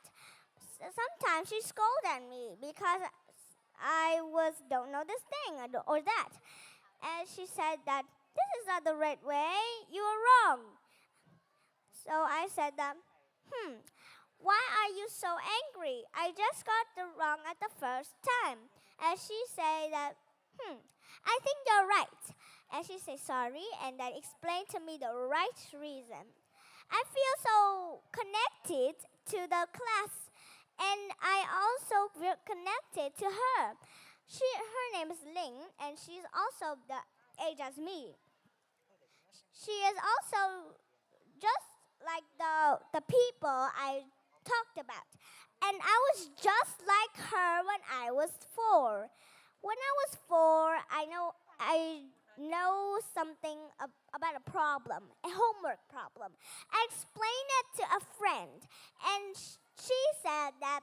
Speaker 4: Sometimes she scolds at me because I don't know this thing or that. And she said that this is not the right way, you are wrong. So I said that, why are you so angry? I just got the wrong at the first time. And she said that, I think you're right. And she said sorry and then explained to me the right reason. I feel so connected to the class, and I also feel connected to her. Her name is Ling, and she's also the age as me. She is also just like the people I talked about. And I was just like her when I was 4. When I was 4, I know something about a problem, a homework problem. I explained it to a friend, and she said that,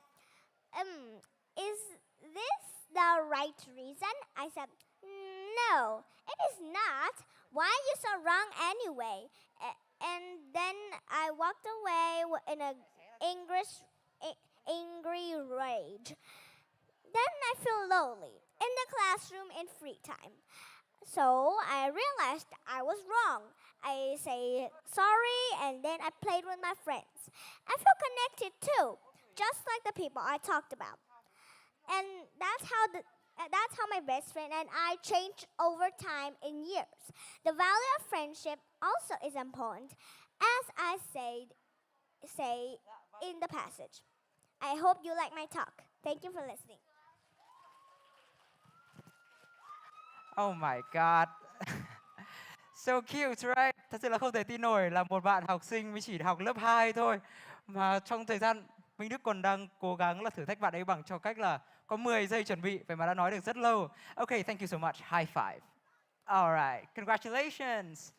Speaker 4: is this the right reason? I said, no, it is not. Why are you so wrong anyway? And then I walked away in an angry rage. Then I feel lonely in the classroom in free time. So I realized I was wrong. I say sorry, and then I played with my friends. I feel connected too, just like the people I talked about. And that's how my best friend and I changed over time in years. The value of friendship also is important, as I say in the passage. I hope you like my talk. Thank you for listening.
Speaker 5: Oh my God. So cute, right? Thật sự là không thể tin nổi là một bạn học sinh mới chỉ học lớp 2 thôi. Mà trong thời gian Minh Đức còn đang cố gắng là thử thách bạn ấy bằng cho cách là có 10 giây chuẩn bị, vậy mà đã nói được rất lâu. Okay, thank you so much. High five. All right, congratulations.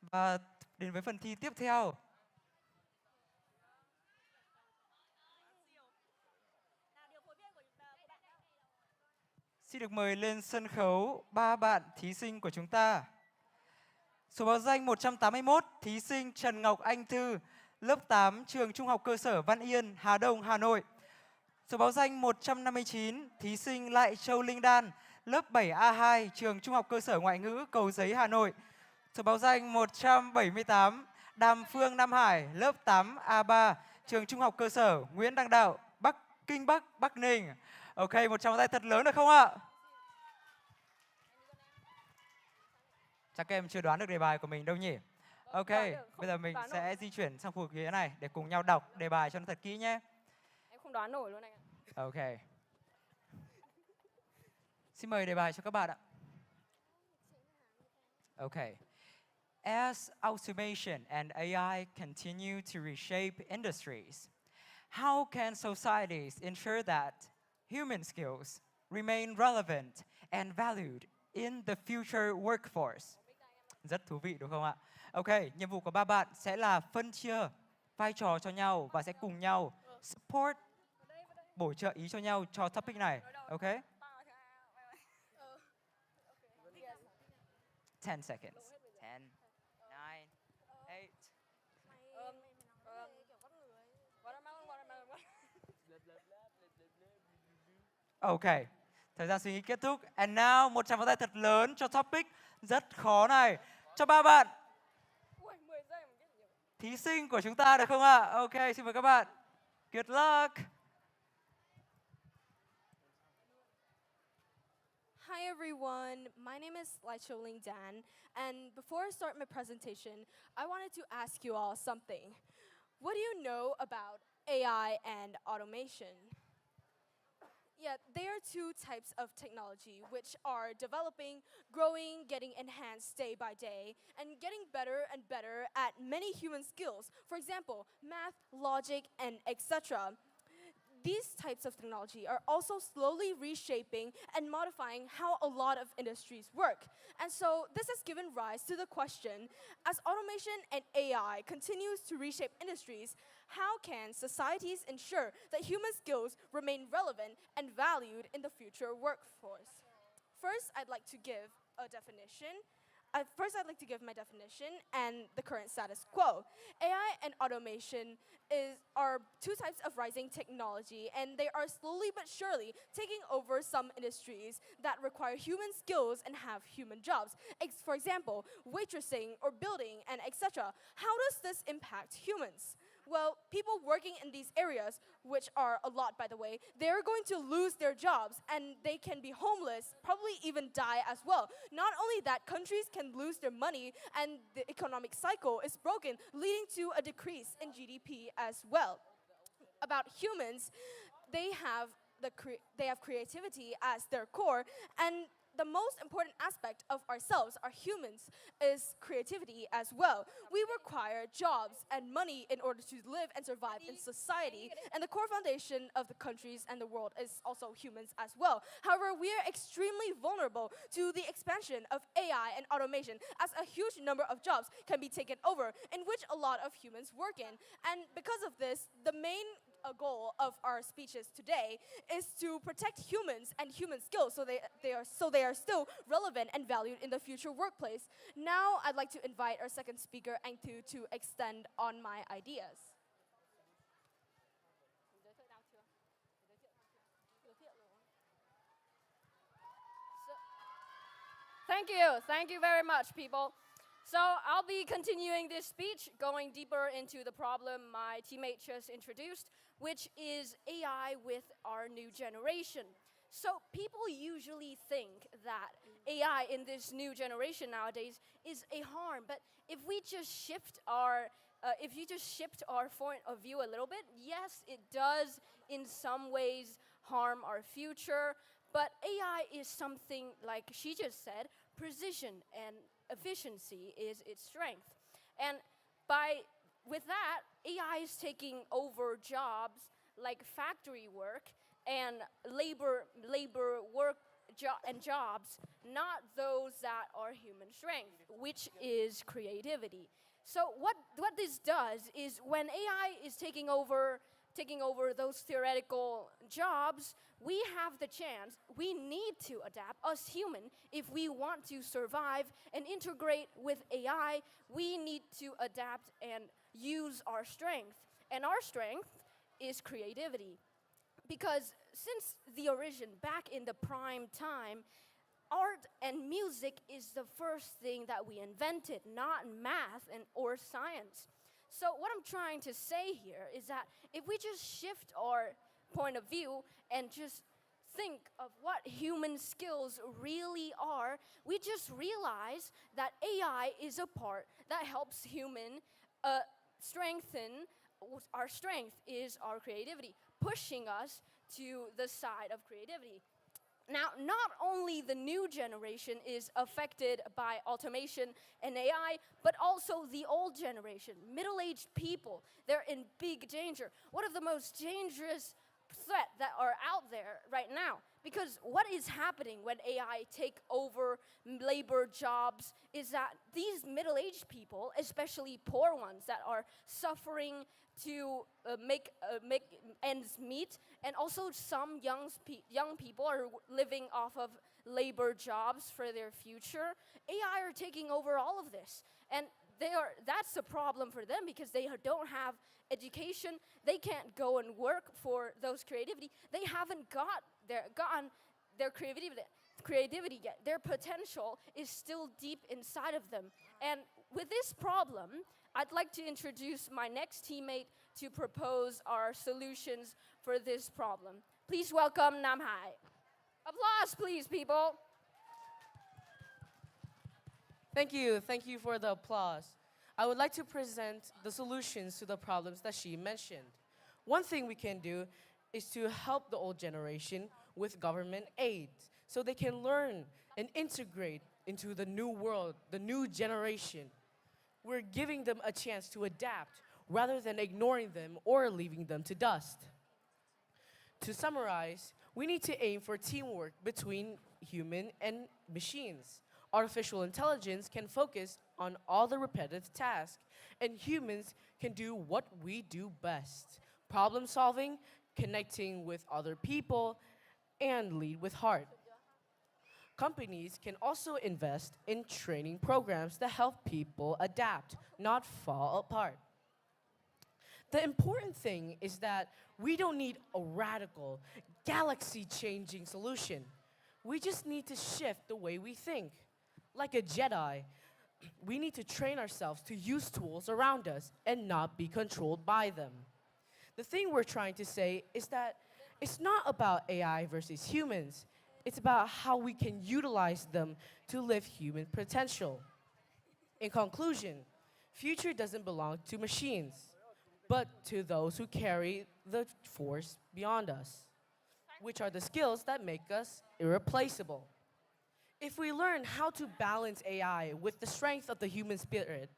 Speaker 5: Và đến với phần thi tiếp theo. Xin được mời lên sân khấu 3 bạn thí sinh của chúng ta. Số báo danh 181, thí sinh Trần Ngọc Anh Thư, lớp 8, trường Trung học cơ sở Văn Yên, Hà Đông, Hà Nội. Số báo danh 159, thí sinh Lại Châu Linh Đan, lớp 7A2, trường Trung học cơ sở Ngoại ngữ Cầu Giấy, Hà Nội. Số báo danh 178, Đàm Phương Nam Hải, lớp 8A3, trường Trung học cơ sở Nguyễn Đăng Đạo, Kinh Bắc, Bắc Ninh. Ok, một tràng tay thật lớn được không ạ? Chắc các em chưa đoán được đề bài của mình đâu nhỉ? Ok, bây giờ mình sẽ di chuyển sang khu ghế này để cùng nhau đọc đề bài cho nó thật kỹ nhé.
Speaker 1: Em không đoán nổi luôn anh ạ.
Speaker 5: Ok. Xin mời đề bài cho các bạn ạ. Okay. As automation and AI continue to reshape industries, how can societies ensure that human skills remain relevant and valued in the future workforce? Rất thú vị đúng không ạ? Ok, nhiệm vụ của ba bạn sẽ là phân chia vai trò cho nhau và sẽ cùng nhau support, bổ trợ ý cho nhau cho topic này. Ok? 10 seconds. 10, 9, 8. Ok, thời gian suy nghĩ kết thúc. And now, một tràng pháo tay thật lớn cho topic rất khó này. Cho ba bạn. Thí sinh của chúng ta được không ạ? Ok, xin mời các bạn. Good luck.
Speaker 1: Hi everyone, my name is Lai Ling Dan, and before I start my presentation, I wanted to ask you all something. What do you know about AI and automation? Yeah, there are two types of technology which are developing, growing, getting enhanced day by day, and getting better and better at many human skills. For example, math, logic, and etc. These types of technology are also slowly reshaping and modifying how a lot of industries work. And so this has given rise to the question, as automation and AI continues to reshape industries, how can societies ensure that human skills remain relevant and valued in the future workforce? First, I'd like to give a definition. First, I'd like to give my definition and the current status quo. AI and automation are two types of rising technology, and they are slowly but surely taking over some industries that require human skills and have human jobs. For example, waitressing or building and etc. How does this impact humans? Well, people working in these areas, which are a lot by the way, they're going to lose their jobs and they can be homeless, probably even die as well. Not only that, countries can lose their money and the economic cycle is broken, leading to a decrease in GDP as well. About humans, they have creativity as their core, and the most important aspect of ourselves, our humans, is creativity as well. We require jobs and money in order to live and survive in society, and the core foundation of the countries and the world is also humans as well. However, we are extremely vulnerable to the expansion of AI and automation, as a huge number of jobs can be taken over, in which a lot of humans work in. And because of this, the main goal of our speeches today is to protect humans and human skills so they are still relevant and valued in the future workplace. Now I'd like to invite our second speaker, Anh Thu, to extend on my ideas.
Speaker 9: Thank you very much, people. So I'll be continuing this speech, going deeper into the problem my teammate just introduced, which is AI with our new generation. So people usually think that AI in this new generation nowadays is a harm, but if we just shift our point of view a little bit, yes, it does in some ways harm our future, but AI is something, like she just said, precision and efficiency is its strength. And with that, AI is taking over jobs like factory work and labor work and jobs, not those that are human strength, which is creativity. So what this does is when AI is taking over those theoretical jobs, we have the chance, we need to adapt, us human, if we want to survive and integrate with AI, we need to adapt and use our strength. And our strength is creativity. Because since the origin, back in the prime time, art and music is the first thing that we invented, not math or science. So what I'm trying to say here is that if we just shift our point of view and just think of what human skills really are, we just realize that AI is a part that helps human strengthen. Our strength is our creativity, pushing us to the side of creativity. Now, not only the new generation is affected by automation and AI, but also the old generation, middle-aged people. They're in big danger. One of the most dangerous threats that are out there right now. Because what is happening when AI take over labor jobs is that these middle-aged people, especially poor ones that are suffering to make ends meet, and also some young people are living off of labor jobs for their future. AI are taking over all of this, and that's a problem for them because they don't have education. They can't go and work for those creativity. They haven't gotten their creativity yet. Their potential is still deep inside of them. And with this problem, I'd like to introduce my next teammate to propose our solutions for this problem. Please welcome Nam Hai. Applause, please, people.
Speaker 10: Thank you for the applause. I would like to present the solutions to the problems that she mentioned. One thing we can do is to help the old generation with government aid so they can learn and integrate into the new world, the new generation. We're giving them a chance to adapt rather than ignoring them or leaving them to dust. To summarize, we need to aim for teamwork between human and machines. Artificial intelligence can focus on all the repetitive tasks, and humans can do what we do best: problem solving, connecting with other people, and lead with heart. Companies can also invest in training programs that help people adapt, not fall apart. The important thing is that we don't need a radical, galaxy-changing solution. We just need to shift the way we think. Like a Jedi, we need to train ourselves to use tools around us and not be controlled by them. The thing we're trying to say is that it's not about AI versus humans. It's about how we can utilize them to live human potential. In conclusion, future doesn't belong to machines, but to those who carry the force beyond us, which are the skills that make us irreplaceable. If we learn how to balance AI with the strength of the human spirit,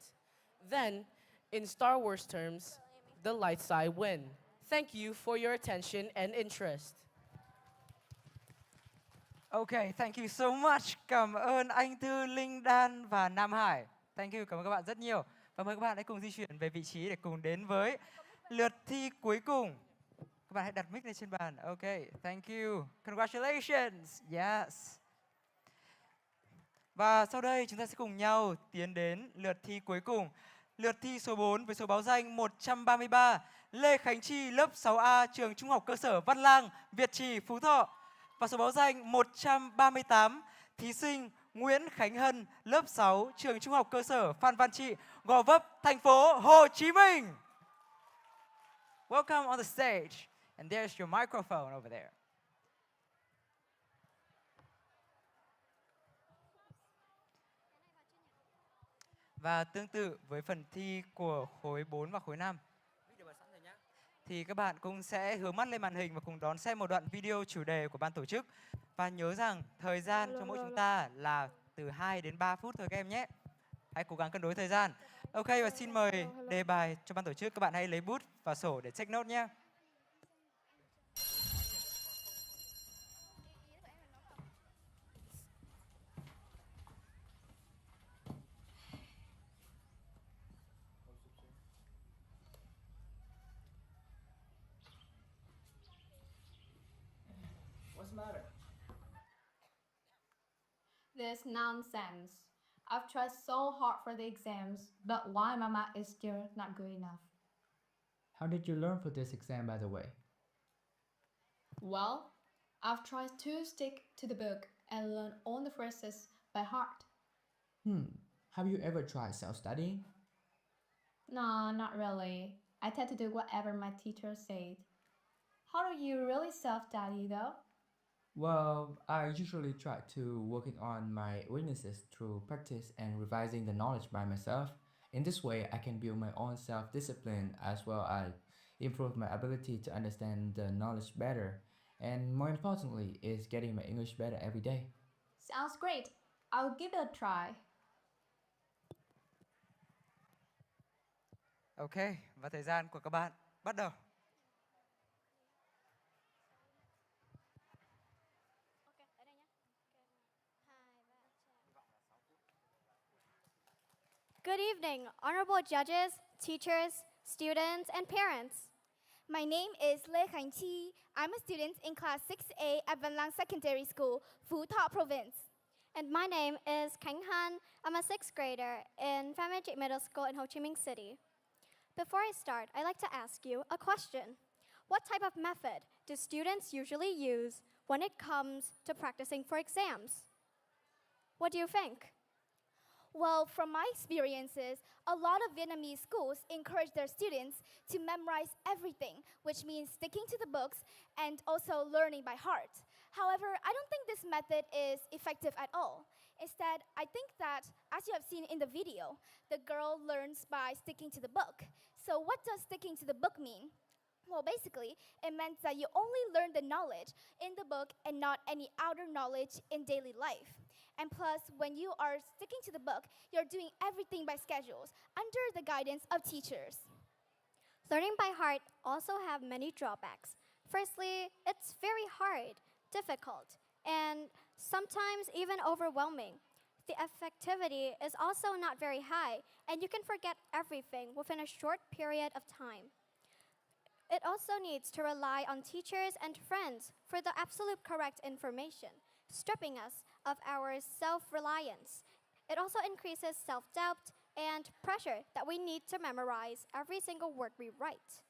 Speaker 10: then, in Star Wars terms, the light side win. Thank you for your attention and interest.
Speaker 5: Okay, thank you so much. Cảm ơn anh Thư, Linh Đan và Nam Hải. Thank you, cảm ơn các bạn rất nhiều. Và mời các bạn hãy cùng di chuyển về vị trí để cùng đến với lượt thi cuối cùng. Các bạn hãy đặt mic lên trên bàn. Okay, thank you. Congratulations. Yes. Và sau đây chúng ta sẽ cùng nhau tiến đến lượt thi cuối cùng. Lượt thi số 4 với số báo danh 133, Lê Khánh Chi, lớp 6A, trường Trung học cơ sở Văn Lang, Việt Trì, Phú Thọ. Và số báo danh 138, thí sinh Nguyễn Khánh Hân, lớp 6, trường Trung học cơ sở Phan Văn Trị, Gò Vấp, thành phố Hồ Chí Minh. Welcome on the stage. And there's your microphone over there. Và tương tự với phần thi của khối 4 và khối 5, thì các bạn cũng sẽ hướng mắt lên màn hình và cùng đón xem một đoạn video chủ đề của ban tổ chức. Và nhớ rằng thời gian cho mỗi chúng ta là từ 2 đến 3 phút thôi các em nhé. Hãy cố gắng cân đối thời gian. Ok, và xin mời đề bài cho ban tổ chức. Các bạn hãy lấy bút và sổ để take note nhé.
Speaker 11: This nonsense. I've tried so hard for the exams, but why my math is still not good enough?
Speaker 12: How did you learn for this exam, by the way?
Speaker 11: Well, I've tried to stick to the book and learn all the phrases by heart.
Speaker 12: Have you ever tried self-studying?
Speaker 11: No, not really. I tend to do whatever my teacher said. How do you really self-study though?
Speaker 12: Well, I usually try to working on my weaknesses through practice and revising the knowledge by myself. In this way, I can build my own self-discipline as well as improve my ability to understand the knowledge better. and more importantly, is getting my English better every day.
Speaker 11: Sounds great. I'll give it a try.
Speaker 5: Ok, và thời gian của các bạn bắt đầu.
Speaker 13: Good evening, honorable judges, teachers, students, and parents.
Speaker 2: My name is Lê Khánh Chi. I'm a student in class 6A at Văn Lang Secondary School, Phú Thọ Province.
Speaker 13: And my name is Khánh Han. I'm a sixth grader in Phan Văn Trị Middle School in Ho Chi Minh City. Before I start, I'd like to ask you a question. What type of method do students usually use when it comes to practicing for exams? What do you think?
Speaker 2: Well, from my experiences, a lot of Vietnamese schools encourage their students to memorize everything, which means sticking to the books and also learning by heart. However, I don't think this method is effective at all. Instead, I think that, as you have seen in the video, the girl learns by sticking to the book. So what does sticking to the book mean? Well, basically, it meant that you only learn the knowledge in the book and not any outer knowledge in daily life. And plus, when you are sticking to the book, you're doing everything by schedules, under the guidance of teachers.
Speaker 13: Learning by heart also have many drawbacks. Firstly, it's very hard, difficult, and sometimes even overwhelming. The effectivity is also not very high, and you can forget everything within a short period of time. It also needs to rely on teachers and friends for the absolute correct information, stripping us of our self-reliance. It also increases self-doubt and pressure that we need to memorize every single word we write.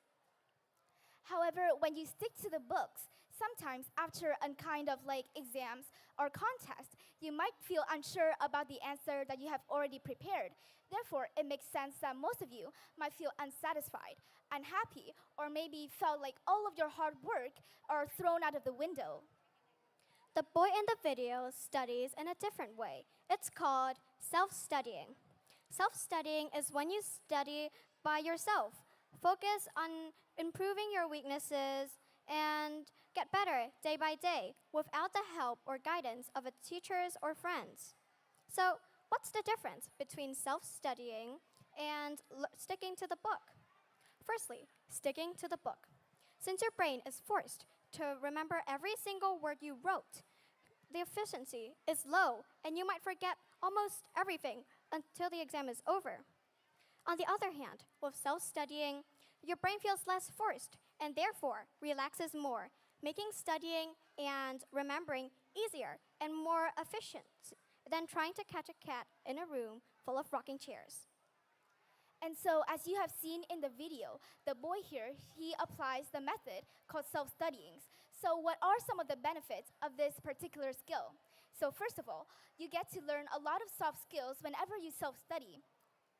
Speaker 2: However, when you stick to the books, sometimes after a kind of like exams or contest, you might feel unsure about the answer that you have already prepared. Therefore, it makes sense that most of you might feel unsatisfied, unhappy, or maybe felt like all of your hard work are thrown out of the window.
Speaker 13: The boy in the video studies in a different way. It's called self-studying. Self-studying is when you study by yourself. Focus on improving your weaknesses and get better day by day without the help or guidance of teachers or friends. So, what's the difference between self-studying and sticking to the book? Firstly, sticking to the book. Since your brain is forced to remember every single word you wrote, the efficiency is low and you might forget almost everything until the exam is over. On the other hand, with self-studying, your brain feels less forced and therefore relaxes more, making studying and remembering easier and more efficient than trying to catch a cat in a room full of rocking chairs.
Speaker 2: And so, as you have seen in the video, the boy here, he applies the method called self-studying. So what are some of the benefits of this particular skill? So first of all, you get to learn a lot of soft skills whenever you self-study.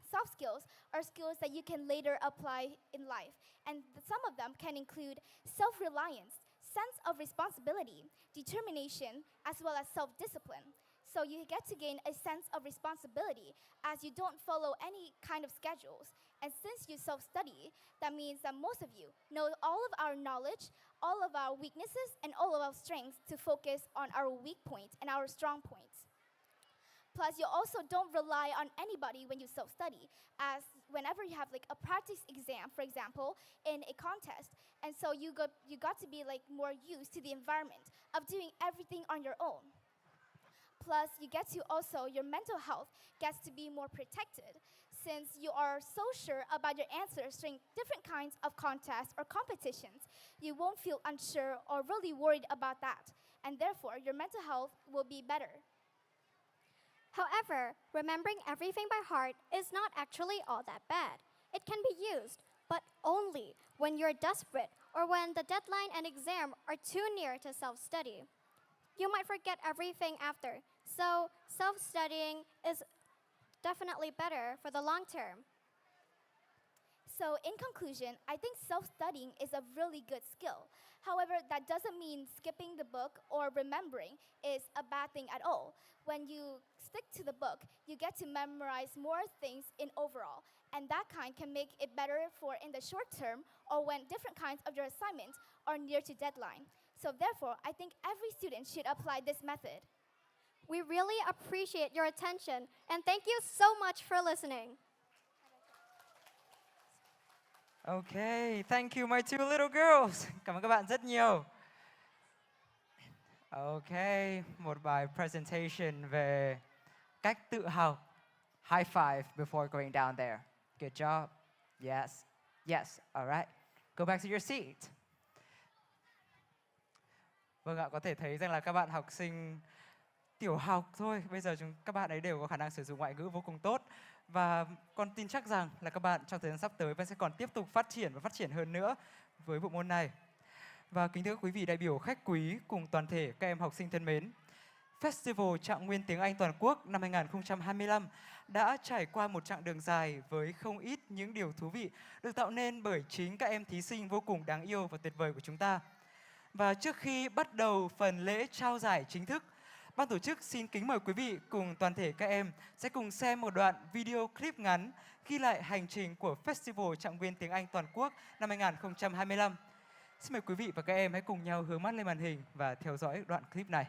Speaker 2: Soft skills are skills that you can later apply in life. And some of them can include self-reliance, sense of responsibility, determination, as well as self-discipline. So you get to gain a sense of responsibility as you don't follow any kind of schedules. And since you self-study, that means that most of you know all of our knowledge, all of our weaknesses, and all of our strengths to focus on our weak points and our strong points. Plus, you also don't rely on anybody when you self-study, as whenever you have like a practice exam, for example, in a contest, and so you got to be like more used to the environment of doing everything on your own. Plus, you get to also, your mental health gets to be more protected since you are so sure about your answers during different kinds of contests or competitions. You won't feel unsure or really worried about that, and therefore, your mental health will be better.
Speaker 13: However, remembering everything by heart is not actually all that bad. It can be used, but only when you're desperate or when the deadline and exam are too near to self-study. You might forget everything after, so self-studying is definitely better for the long term.
Speaker 2: So in conclusion, I think self-studying is a really good skill. However, that doesn't mean skipping the book or remembering is a bad thing at all. When you stick to the book, you get to memorize more things in overall, and that kind can make it better for in the short term or when different kinds of your assignments are near to deadline.
Speaker 3: So therefore, I think every student should apply this method.
Speaker 13: We really appreciate your attention and thank you so much for listening.
Speaker 5: Okay, thank you my two little girls. Cảm ơn các bạn rất nhiều. Okay, một bài presentation về cách tự học. High five before going down there. Good job. Yes. Yes. All right. Go back to your seat. Vâng ạ, có thể thấy rằng là các bạn học sinh tiểu học thôi. Bây giờ các bạn ấy đều có khả năng sử dụng ngoại ngữ vô cùng tốt. Và con tin chắc rằng là các bạn trong thời gian sắp tới vẫn sẽ còn tiếp tục phát triển và phát triển hơn nữa với bộ môn này. Và kính thưa quý vị đại biểu khách quý cùng toàn thể các em học sinh thân mến, Festival Trạng Nguyên tiếng Anh toàn quốc năm 2025 đã trải qua một chặng đường dài với không ít những điều thú vị được tạo nên bởi chính các em thí sinh vô cùng đáng yêu và tuyệt vời của chúng ta. Và trước khi bắt đầu phần lễ trao giải chính thức, ban tổ chức xin kính mời quý vị cùng toàn thể các em sẽ cùng xem một đoạn video clip ngắn ghi lại hành trình của Festival Trạng Nguyên tiếng Anh toàn quốc năm 2025. Xin mời quý vị và các em hãy cùng nhau hướng mắt lên màn hình và theo dõi đoạn clip này.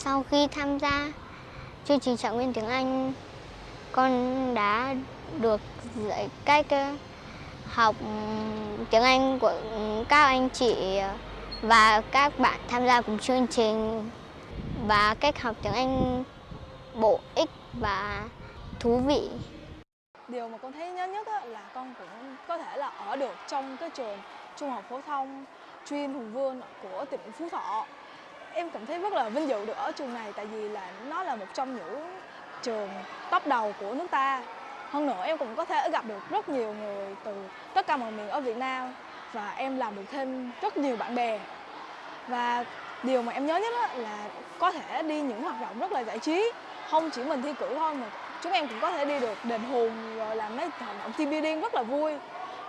Speaker 14: Sau khi tham gia chương trình Trạng Nguyên tiếng Anh, con đã được dạy cách học tiếng Anh của các anh chị và các bạn tham gia cùng chương trình, và cách học tiếng Anh bổ ích và thú vị.
Speaker 15: Điều mà con thấy nhớ nhất là con cũng có thể là ở được trong cái trường trung học phổ thông chuyên Hùng Vương của tỉnh Phú Thọ. Em cảm thấy rất là vinh dự được ở trường này, tại vì là nó là một trong những trường top đầu của nước ta. Hơn nữa em cũng có thể gặp được rất nhiều người từ tất cả mọi miền ở Việt Nam, và em làm được thêm rất nhiều bạn bè. Và điều mà em nhớ nhất là có thể đi những hoạt động rất là giải trí, không chỉ mình thi cử thôi mà chúng em cũng có thể đi được đền Hùng, rồi làm mấy hoạt động team building rất là vui.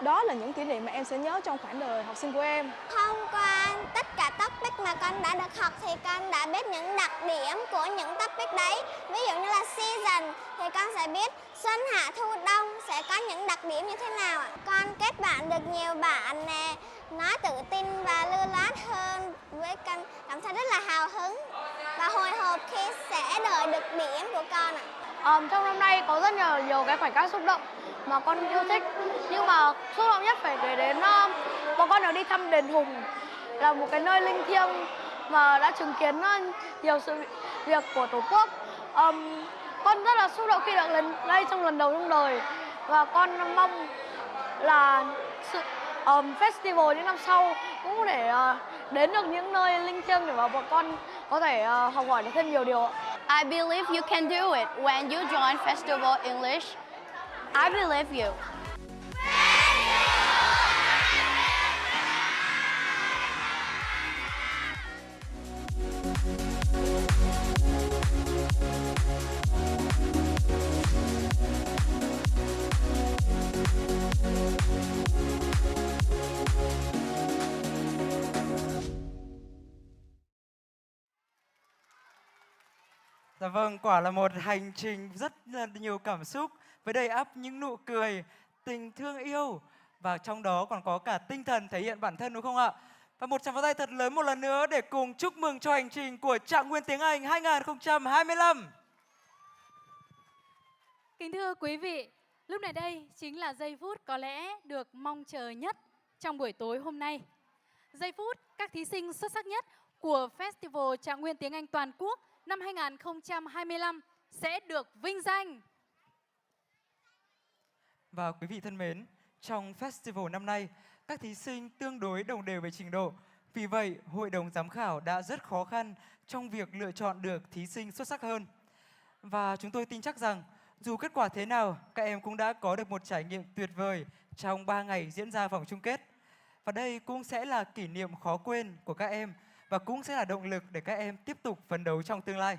Speaker 15: Đó là những kỷ niệm mà em sẽ nhớ trong khoảng đời học sinh của em.
Speaker 14: Thông qua tất cả topic mà con đã được học thì con đã biết những đặc điểm của những topic đấy. Ví dụ như là season thì con sẽ biết xuân, hạ, thu, đông sẽ có những đặc điểm như thế nào ạ. Con kết bạn được nhiều bạn nè, nói tự tin và lưu loát hơn, với con cảm thấy rất là hào hứng và hồi hộp khi sẽ đợi được điểm của con ạ.
Speaker 16: Trong năm nay có rất nhiều cái khoảnh khắc xúc động mà con yêu thích, nhưng mà xúc động nhất phải kể đến bọn con được đi thăm đền Hùng, là một cái nơi linh thiêng mà đã chứng kiến nhiều sự việc của Tổ quốc. Con rất là xúc động khi được lên đây trong lần đầu trong đời, và con mong là sự festival những năm sau cũng có thể đến được những nơi linh thiêng để mà bọn con có thể học hỏi được thêm nhiều điều.
Speaker 17: I believe you can do it when you join Festival English. I believe you.
Speaker 5: Dạ vâng, quả là một hành trình rất là nhiều cảm xúc với đầy ắp những nụ cười, tình thương yêu, và trong đó còn có cả tinh thần thể hiện bản thân, đúng không ạ? Và một tràng pháo tay thật lớn một lần nữa để cùng chúc mừng cho hành trình của Trạng Nguyên tiếng Anh 2025.
Speaker 6: Kính thưa quý vị, lúc này đây chính là giây phút có lẽ được mong chờ nhất trong buổi tối hôm nay. Giây phút các thí sinh xuất sắc nhất của Festival Trạng Nguyên tiếng Anh toàn quốc năm 2025 sẽ được vinh danh.
Speaker 5: Và quý vị thân mến, trong festival năm nay, các thí sinh tương đối đồng đều về trình độ. Vì vậy, hội đồng giám khảo đã rất khó khăn trong việc lựa chọn được thí sinh xuất sắc hơn. Và chúng tôi tin chắc rằng, dù kết quả thế nào, các em cũng đã có được một trải nghiệm tuyệt vời trong 3 ngày diễn ra vòng chung kết. Và đây cũng sẽ là kỷ niệm khó quên của các em, và cũng sẽ là động lực để các em tiếp tục phấn đấu trong tương lai.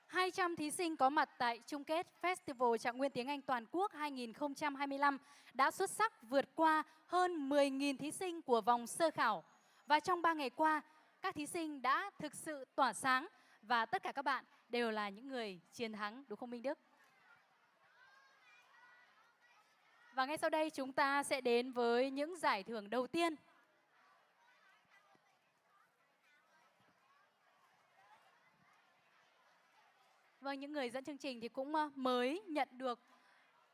Speaker 6: 200 thí sinh có mặt tại chung kết Festival Trạng Nguyên tiếng Anh toàn quốc 2025 đã xuất sắc vượt qua hơn 10.000 thí sinh của vòng sơ khảo. Và trong 3 ngày qua, các thí sinh đã thực sự tỏa sáng và tất cả các bạn đều là những người chiến thắng, đúng không Minh Đức? Và ngay sau đây chúng ta sẽ đến với những giải thưởng đầu tiên. Vâng, những người dẫn chương trình thì cũng mới nhận được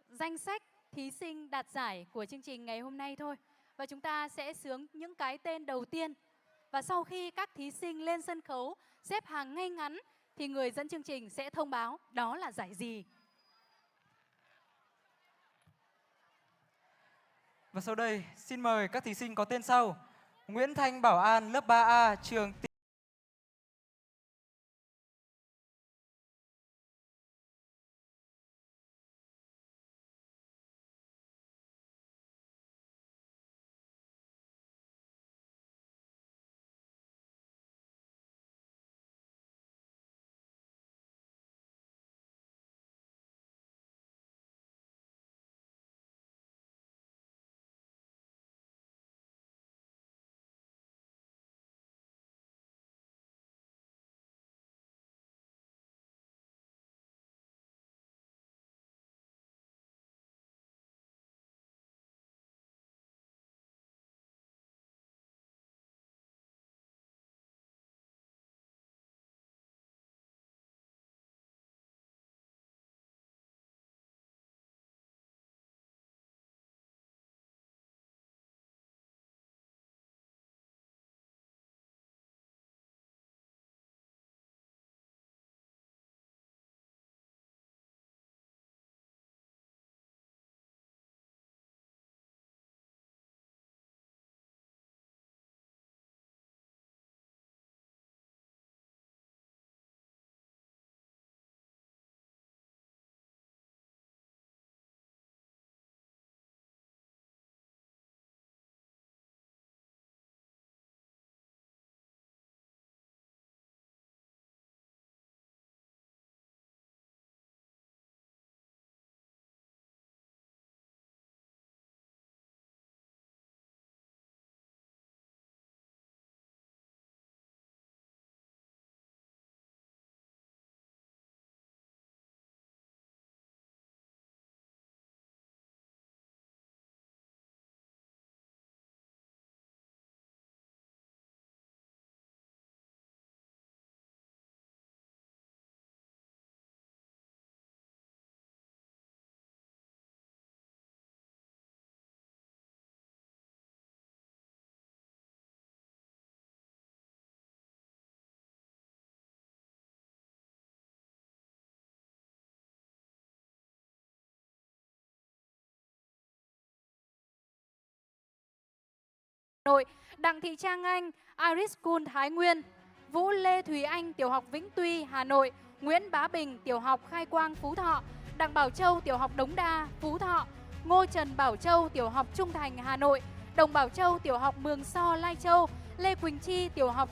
Speaker 6: danh sách thí sinh đạt giải của chương trình ngày hôm nay thôi. Và chúng ta sẽ xướng những cái tên đầu tiên. Và sau khi các thí sinh lên sân khấu xếp hàng ngay ngắn thì người dẫn chương trình sẽ thông báo đó là giải gì.
Speaker 5: Và sau đây, xin mời các thí sinh có tên sau: Nguyễn Thanh Bảo An, lớp 3A, trường
Speaker 6: Nội, Đặng Thị Trang Anh, Iris School Thái Nguyên, Vũ Lê Thùy Anh, Tiểu học Vĩnh Tuy, Hà Nội, Nguyễn Bá Bình, Tiểu học Khai Quang, Phú Thọ, Đặng Bảo Châu, Tiểu học Đống Đa, Phú Thọ, Ngô Trần Bảo Châu, Tiểu học Trung Thành, Hà Nội, Đồng Bảo Châu, Tiểu học Mường So, Lai Châu, Lê Quỳnh Chi, Tiểu học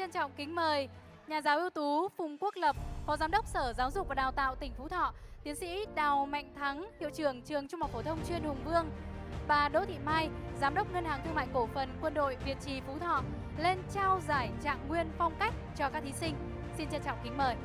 Speaker 6: Trân trọng kính mời nhà giáo ưu tú Phùng Quốc Lập, Phó Giám đốc Sở Giáo dục và Đào tạo tỉnh Phú Thọ, Tiến sĩ Đào Mạnh Thắng, Hiệu trưởng Trường Trung học phổ thông chuyên Hùng Vương, bà Đỗ Thị Mai, Giám đốc Ngân hàng Thương mại Cổ phần Quân đội Việt Trì Phú Thọ lên trao giải Trạng Nguyên phong cách cho các thí sinh. Xin trân trọng kính mời.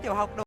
Speaker 5: Tiểu học đầu